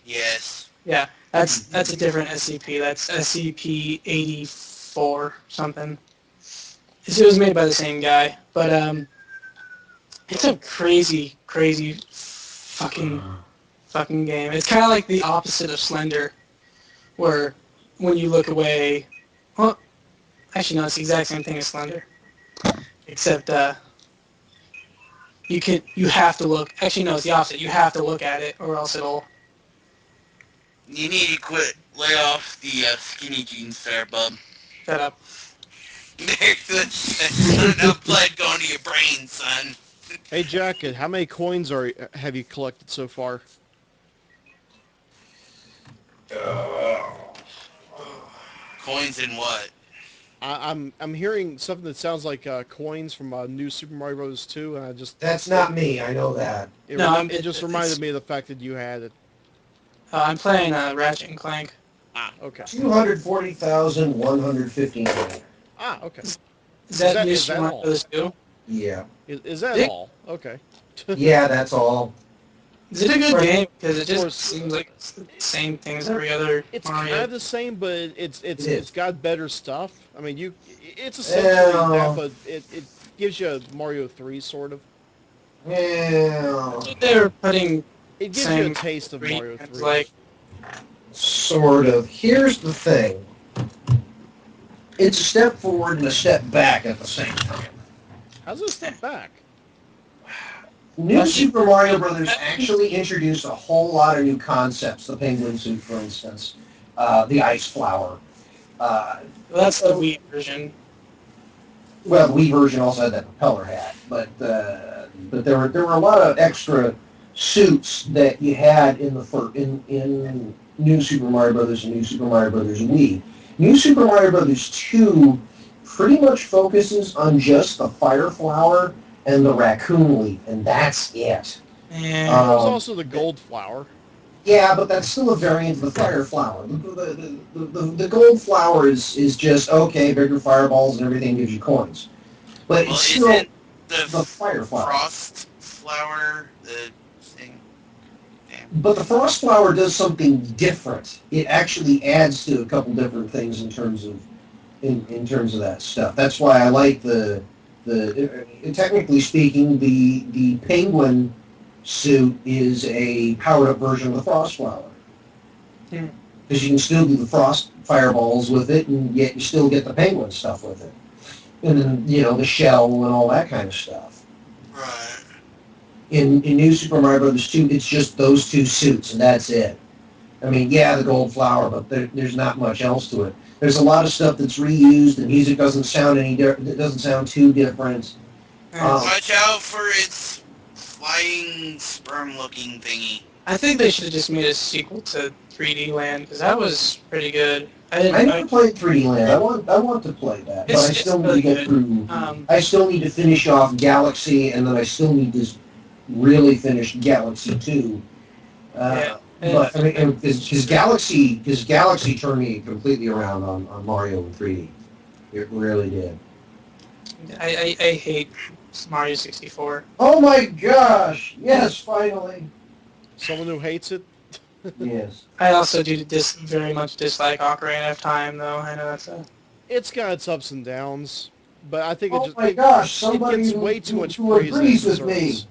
Yes. Yeah, that's a different SCP. That's SCP-84 something. It was made by the same guy, but it's a crazy fucking game. It's kind of like the opposite of Slender, where when you look away, well, actually no, it's the exact same thing as Slender, except you have to look. Actually no, it's the opposite. You have to look at it, or else it'll. You need to lay off the skinny jeans there, bub. Shut up. There's not enough blood going to your brain, son. Hey, Jack, how many coins have you collected so far? Coins in what? I'm hearing something that sounds like coins from New Super Mario Bros. 2, and That's not me. I know that. it just it's- reminded me of the fact that you had it. I'm playing Ratchet and Clank. Ah, okay. 240,159. Ah, okay. Is that New is Super that Mario all? Bros. 2? Yeah. Is that Dick. all? Okay. Yeah, that's all. Is it a good Right. game? Because it Of just course. seems like it's the same thing as every other It's Mario. kind of the same, but it's is. got better stuff. I mean, it's essentially Well. that, but it gives you a Mario 3 sort of. Well, They're putting It gives you same a taste of Mario 3. It's like sort of. Here's the thing. It's a step forward and a step back at the same time. How's it a step back? New Super Mario Brothers actually introduced a whole lot of new concepts. The penguin suit, for instance, the ice flower. that's the Wii version. Well, the Wii version also had that propeller hat, but there were a lot of extra suits that you had in New Super Mario Brothers and New Super Mario Brothers Wii. New Super Mario Brothers 2 pretty much focuses on just the fire flower and the raccoon leaf, and that's it. And There was Um, also the gold flower. Yeah, but that's still a variant of the fire flower. The gold flower is just, okay, bigger fireballs and everything gives you coins. But Well, it's still isn't the the fire flower. frost flower the thing? But the frost flower does something different. It actually adds to a couple different things in terms of that stuff. That's why I like technically speaking, the penguin suit is a powered up version of the frost flower. Hmm. Because you can still do the frost fireballs with it, and yet you still get the penguin stuff with it. And then, the shell and all that kind of stuff. Right. In New Super Mario Bros. 2, it's just those two suits, and that's it. I mean, yeah, the gold flower, but there's not much else to it. There's a lot of stuff that's reused. The music doesn't sound it doesn't sound too different. Watch out for its flying sperm-looking thingy. I think they should have just made a sequel to 3D Land, because that was pretty good. I never played 3D Land. I want to play that, but I It's still need really to get good. through. Um, I still need to finish off Galaxy, and then I still need to really finish Galaxy 2. Yeah. But I mean, his Galaxy turned me completely around on Mario in 3D. It really did. I hate Mario 64. Oh my gosh! Yes, finally. Someone who hates it. Yes. I also do very much dislike Ocarina of Time, though. I know that's a... It's got its ups and downs, but I think Oh my gosh! it Somebody gets way too much who praise than it agrees with me. deserves.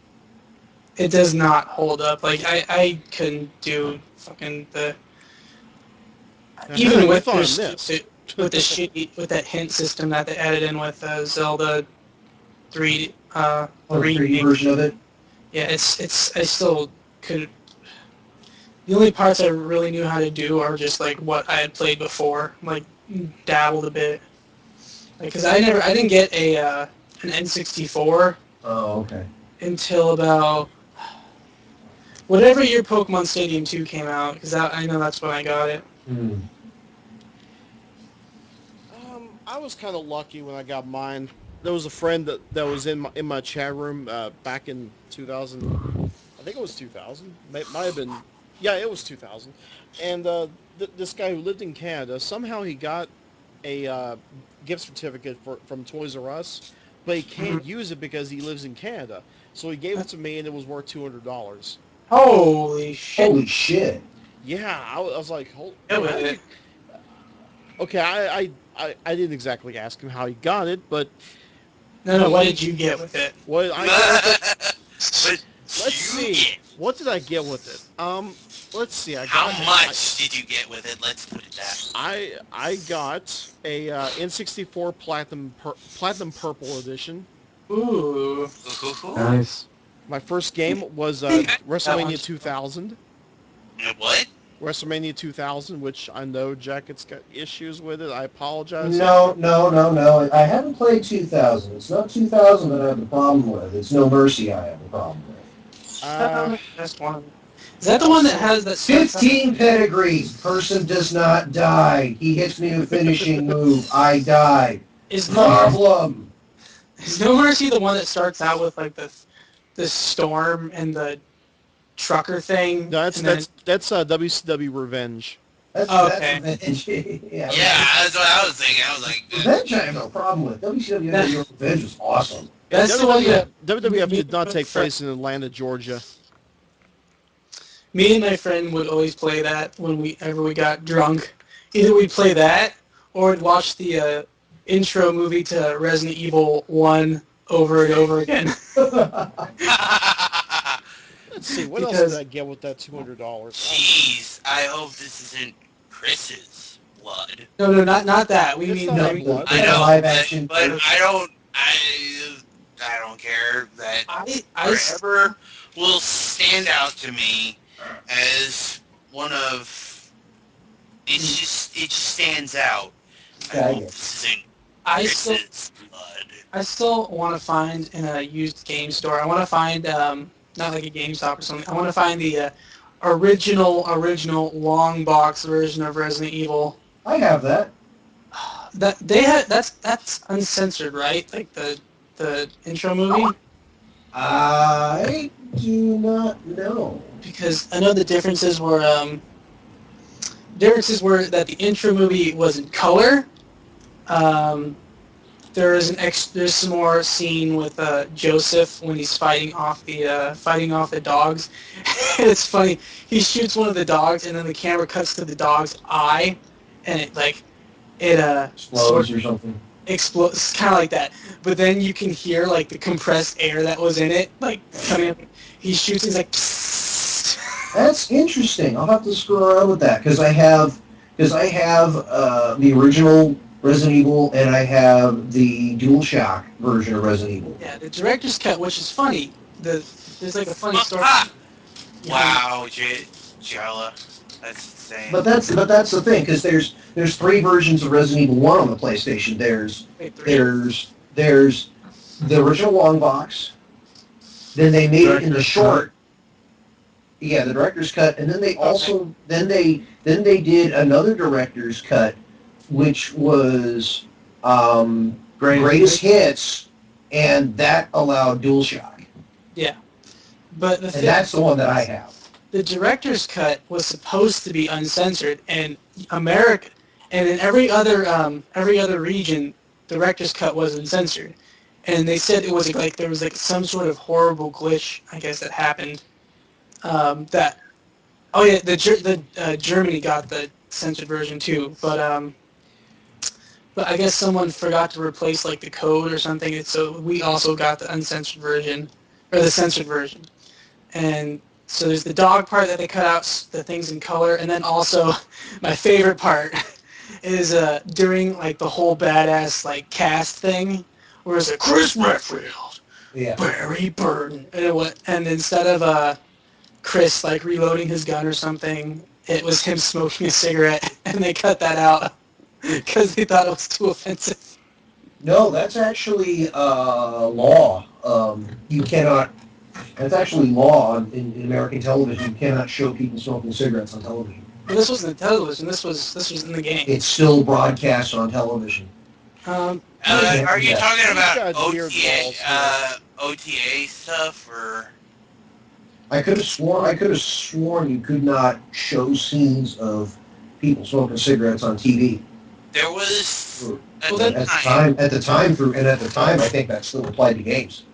It does not hold up. Like, I couldn't do fucking the... Even with their stupid, with the shitty, with that hint system that they added in with Zelda 3, The 3D version of it. Yeah, I still could. The only parts I really knew how to do are just like what I had played before, like dabbled a bit. Like, cause I didn't get an N64 Oh, okay. until about whatever year Pokemon Stadium 2 came out, because I know that's when I got it. Hmm. I was kind of lucky when I got mine. There was a friend that was in my chat room back in 2000. I think it was 2000. Might have been. Yeah, it was 2000. And this guy who lived in Canada, somehow he got a gift certificate from Toys R Us, but he can't use it because he lives in Canada. So he gave it to me, and it was worth $200. Holy shit! Holy shit! Yeah, I was like, Get with it. Okay, I didn't exactly ask him how he got it, but No, what did you get with it? what I got with it, But let's see. What did I get with it? Let's see. How much did you get with it? Let's put it that way. I got a N64 Platinum Purple Edition. Ooh. Nice. My first game was WrestleMania 2000. What? WrestleMania 2000, which I know Jacket's got issues with it. I apologize. No. I haven't played 2000. It's not 2000 that I have a problem with. It's No Mercy I have a problem with. That's one. Is that the one that has that? 15 pedigrees. Person does not die. He hits me with finishing move. I die. Is Problem. Is No Mercy the one that starts out with like the storm and the trucker thing? No, that's WCW Revenge. That's Okay. Revenge. Yeah, That's what I was thinking. I was like, Revenge I have no problem with. WCW Revenge was awesome. That's the one that WWF did not take place in Atlanta, Georgia. me and my friend would always play that whenever we got drunk. Either we'd play that or we'd watch the intro movie to Resident Evil 1 over and over again. Let's see, what else did I get with that $200? jeez, I hope this isn't Chris's blood. No, not that. We It's mean not no, that blood. I know, live action. but I don't care that I forever will stand out to me as one of it just stands out. I Yeah, I hope get it. this isn't I still Chris's blood. I still want to find in a used game store. I want to find not like a GameStop or something. I want to find the original long box version of Resident Evil. I have that. That they had that's uncensored, right? Like the intro movie. I do not know. Because I know the differences were that the intro movie was in color. There's some more scene with Joseph when he's fighting off the dogs. It's funny. He shoots one of the dogs, and then the camera cuts to the dog's eye, and it Explodes or something. explodes, kind of like that. But then you can hear like the compressed air that was in it, like coming up. He shoots, and he's like, psst. That's interesting. I'll have to screw around with that because I have the original Resident Evil and I have the DualShock version of Resident Evil. Yeah, the director's cut, which is funny. There's like a funny story. Wow, Jella, that's insane. But that's the thing because there's 3 versions of Resident Evil 1 on the PlayStation. There's the original long box. Then they made it in the short. Yeah, the director's cut, and then they also then they did another director's cut, which was greatest hits, and that allowed DualShock. Yeah, but And that's the one that I have. the director's cut was supposed to be uncensored, and America, and in every other region, the director's cut was uncensored. And they said it was like there was like some sort of horrible glitch, I guess, that happened. That oh yeah, Germany got the censored version too, but I guess someone forgot to replace like the code or something, and so we also got the uncensored version or the censored version. And so there's the dog part that they cut out, the things in color, and then also my favorite part is during like the whole badass like cast thing, where it's like Chris Redfield, Yeah. Barry Burton, and instead of Chris like reloading his gun or something, it was him smoking a cigarette, and they cut that out because they thought it was too offensive. No, that's actually law. You cannot. That's actually law in American television. You cannot show people smoking cigarettes on television. But this wasn't television. This was in the game. It's still broadcast on television. Are you talking about got weird OTA stuff, or? I could have sworn you could not show scenes of people smoking cigarettes on TV. There was At the time, I think that still applied to games.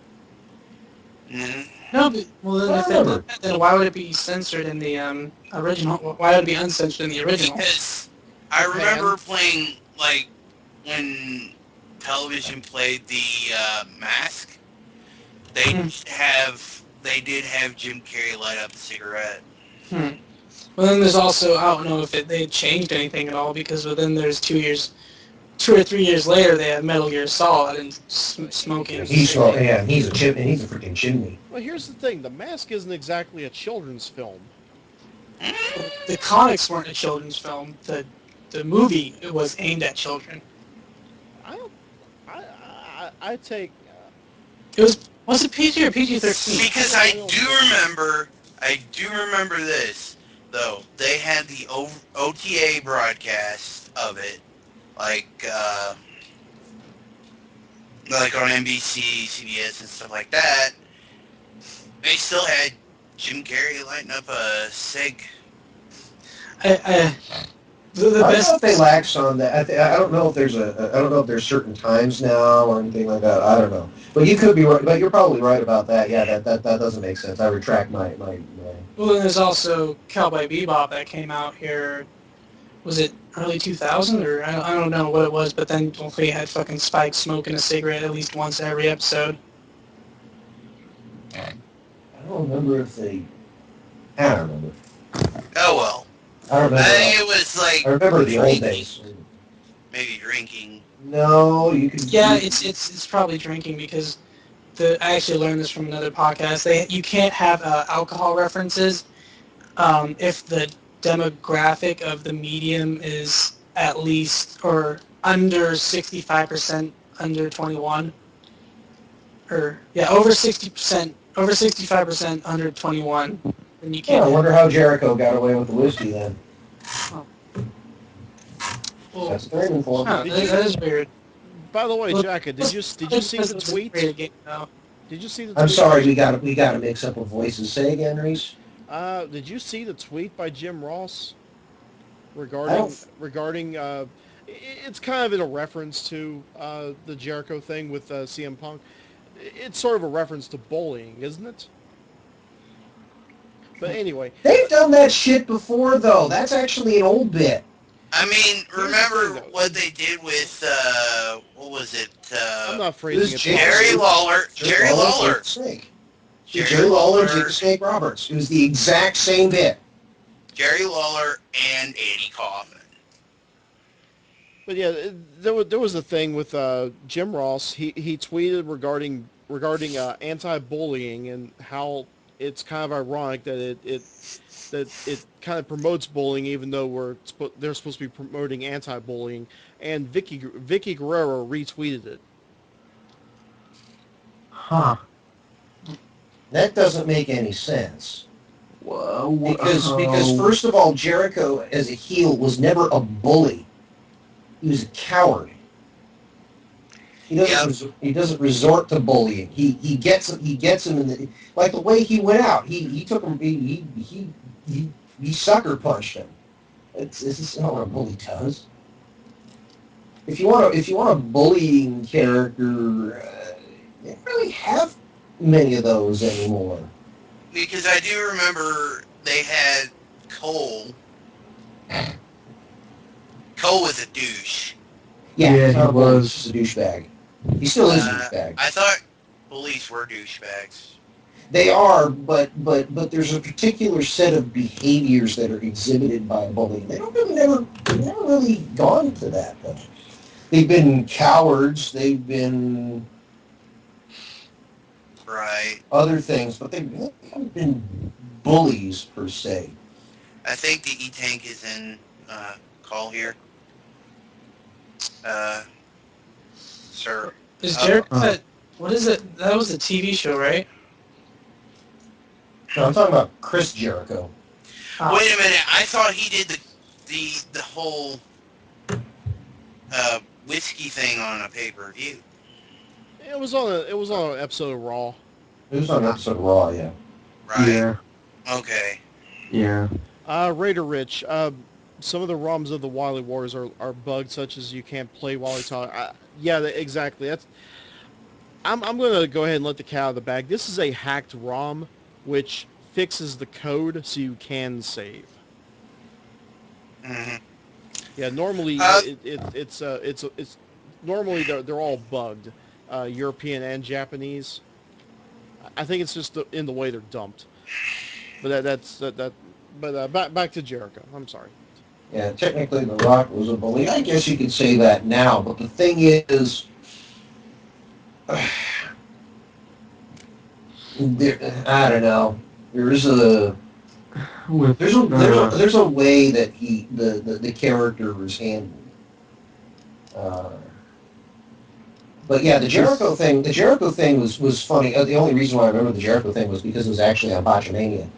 Mhm. No, but, well I remember. then why would it be censored in the original? Why would it be uncensored in the original? Because I remember playing, like, when television played the Mask, they did have Jim Carrey light up a cigarette. Well, then there's also, I don't know if they changed anything at all, because within there's 2 or 3 years later, they have Metal Gear Solid and smoking. He's a freaking chimney. Well, here's the thing. The Mask isn't exactly a children's film. The comics weren't a children's film. The movie was aimed at children. I take... Was it PG or PG-13? Because I do remember this, though. They had the OTA broadcast of it, like on NBC, CBS, and stuff like that. They still had Jim Carrey lighting up a cig. I don't know if they lax on that. I don't know if there's certain times now or anything like that. I don't know. But you could be right. But you're probably right about that. Yeah, that doesn't make sense. I retract my. Well, then there's also Cowboy Bebop that came out here. Was it early 2000 or I don't know what it was, but then we had fucking Spike smoking a cigarette at least once every episode. I don't remember if they. I don't remember. Oh well. I remember. I think it was like. I remember the old days. Maybe drinking. No, you could. Yeah, it's probably drinking because I actually learned this from another podcast. You can't have alcohol references if the demographic of the medium is at least or under 65% under 21, or over 60%, over 65% under 21. Then you can't. I wonder how Jericho got away with the whiskey then. Well, That's what they're aiming for. that is weird. By the way, Jacka, did you see the tweet? Did you see the tweet? I'm sorry, we got to mix up with voices. Say again, Reese. Did you see the tweet by Jim Ross regarding it's kind of in a reference to the Jericho thing with CM Punk. It's sort of a reference to bullying, isn't it? But anyway, they've done that shit before, though. That's actually an old bit. I mean, remember what they did with what was it? I'm not phrasing it. Jerry Lawler. Jerry Lawler. Jerry Lawler did the Snake Roberts. It was the exact same bit. Jerry Lawler and Eddie Kaufman. But yeah, there was a thing with Jim Ross. He tweeted regarding anti-bullying and how it's kind of ironic that it kind of promotes bullying, even though they're supposed to be promoting anti-bullying. And Vicky Guerrero retweeted it. Huh. That doesn't make any sense. Whoa. Because first of all, Jericho as a heel was never a bully. He was a coward. He doesn't resort to bullying. He gets him in the like the way he went out. He took him. He sucker punched him. It's not what a bully does. If you want a bullying character, they don't really have many of those anymore. Because I do remember they had Cole. Cole was a douche. Yeah, he was. He's just a douchebag. He still is a douchebag. I thought bullies were douchebags. They are, but there's a particular set of behaviors that are exhibited by a bully. They've never really gone to that though. They've been cowards. They've been Right. other things, but they haven't been bullies per se. I think the E-Tank is in call here. Sir. Is Jericho that? What is it? That was a TV show, right? No, I'm talking about Chris Jericho. Wait a minute. I thought he did the whole whiskey thing on a pay-per-view. It was on an episode of Raw. It was on an episode of Raw, yeah. Right. Yeah. Okay. Yeah. Raider Rich, some of the ROMs of the Wily Wars are bugged, such as you can't play while you talk. Yeah, exactly. I'm going to go ahead and let the cat out of the bag. This is a hacked ROM, which fixes the code so you can save. Mm-hmm. Yeah, normally it's normally they're all bugged, European and Japanese. I think it's just in the way they're dumped. But But back to Jericho. I'm sorry. Yeah, technically The Rock was a bully. I guess you could say that now, but the thing is, I don't know. There's a way that the character is handled. But yeah, the Jericho thing was funny. The only reason why I remember the Jericho thing was because it was actually on Botchamania.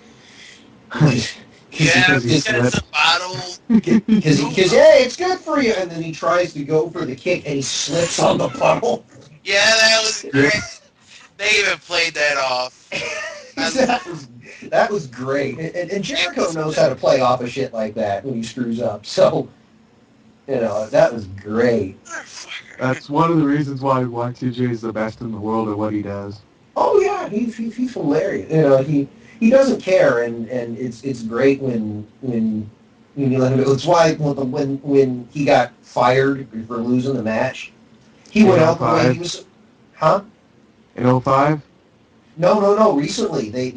Yeah, because the bottle. Because hey, it's good for you, and then he tries to go for the kick and he slips on the puddle. Yeah, that was great. They even played that off. that was great, and Jericho knows how to play off of shit like that when he screws up. So, that was great. That's one of the reasons why Y2J is the best in the world at what he does. Oh yeah, he's hilarious. He doesn't care, and it's great when you let him go. It's why when he got fired for losing the match, he went out the way he was. Huh? In 05? No. Recently, they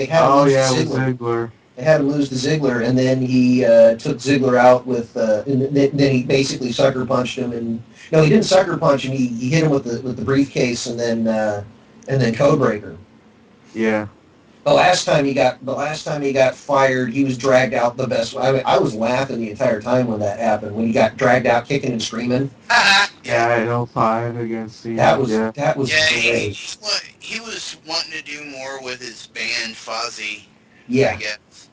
had him lose to with Ziggler. They had him lose to Ziggler, and then he took Ziggler out with. And then he basically sucker punched him, and no, he didn't sucker punch him. He hit him with the briefcase, and then Codebreaker. Yeah. The last time he got fired, he was dragged out the best way. I mean, I was laughing the entire time when that happened. When he got dragged out, kicking and screaming. Yeah, in 05 against Cena. That was great. great. He was wanting to do more with his band, Fozzy. Yeah. I guess.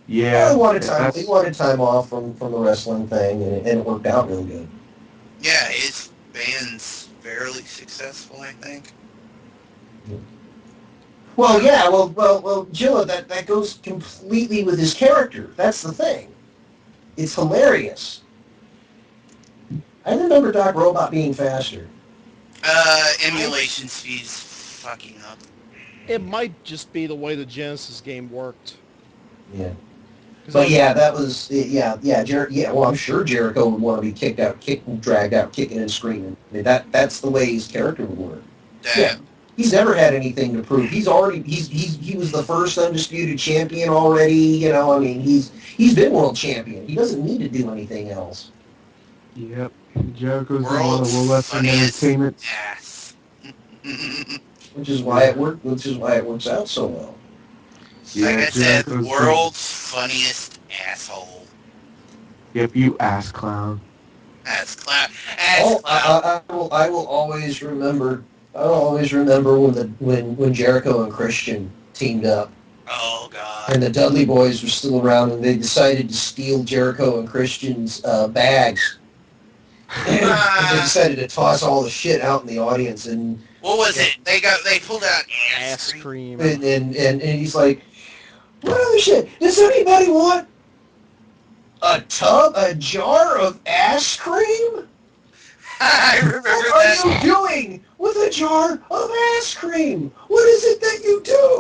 Yeah. He wanted time off from the wrestling thing, and it worked out really good. Yeah, his band's fairly successful, I think. Well, yeah, well, Jilla, that goes completely with his character. That's the thing. It's hilarious. I remember Doc Robot being faster. Emulation speed's fucking up. It might just be the way the Genesis game worked. Yeah. But yeah, that was well, I'm sure Jericho would want to be dragged out, kicking and screaming. I mean, that's the way his character would work. Yeah. He's never had anything to prove. He was the first undisputed champion already. I mean, he's been world champion. He doesn't need to do anything else. Yep. Jericho's been one of the World Wrestling Entertainment. Yes. Which is why it works out so well. Yeah, like I said, Jericho's world's funniest asshole. Yep, you ass clown. Ass clown. I will always remember. I'll always remember when Jericho and Christian teamed up. Oh God. And the Dudley Boys were still around, and they decided to steal Jericho and Christian's bags. And they decided to toss all the shit out in the audience, and What was it? They pulled out Ass cream. and he's like, what other shit? Does anybody want a jar of ass cream? I remember What that. are you doing with a jar of ass cream? What is it that you do?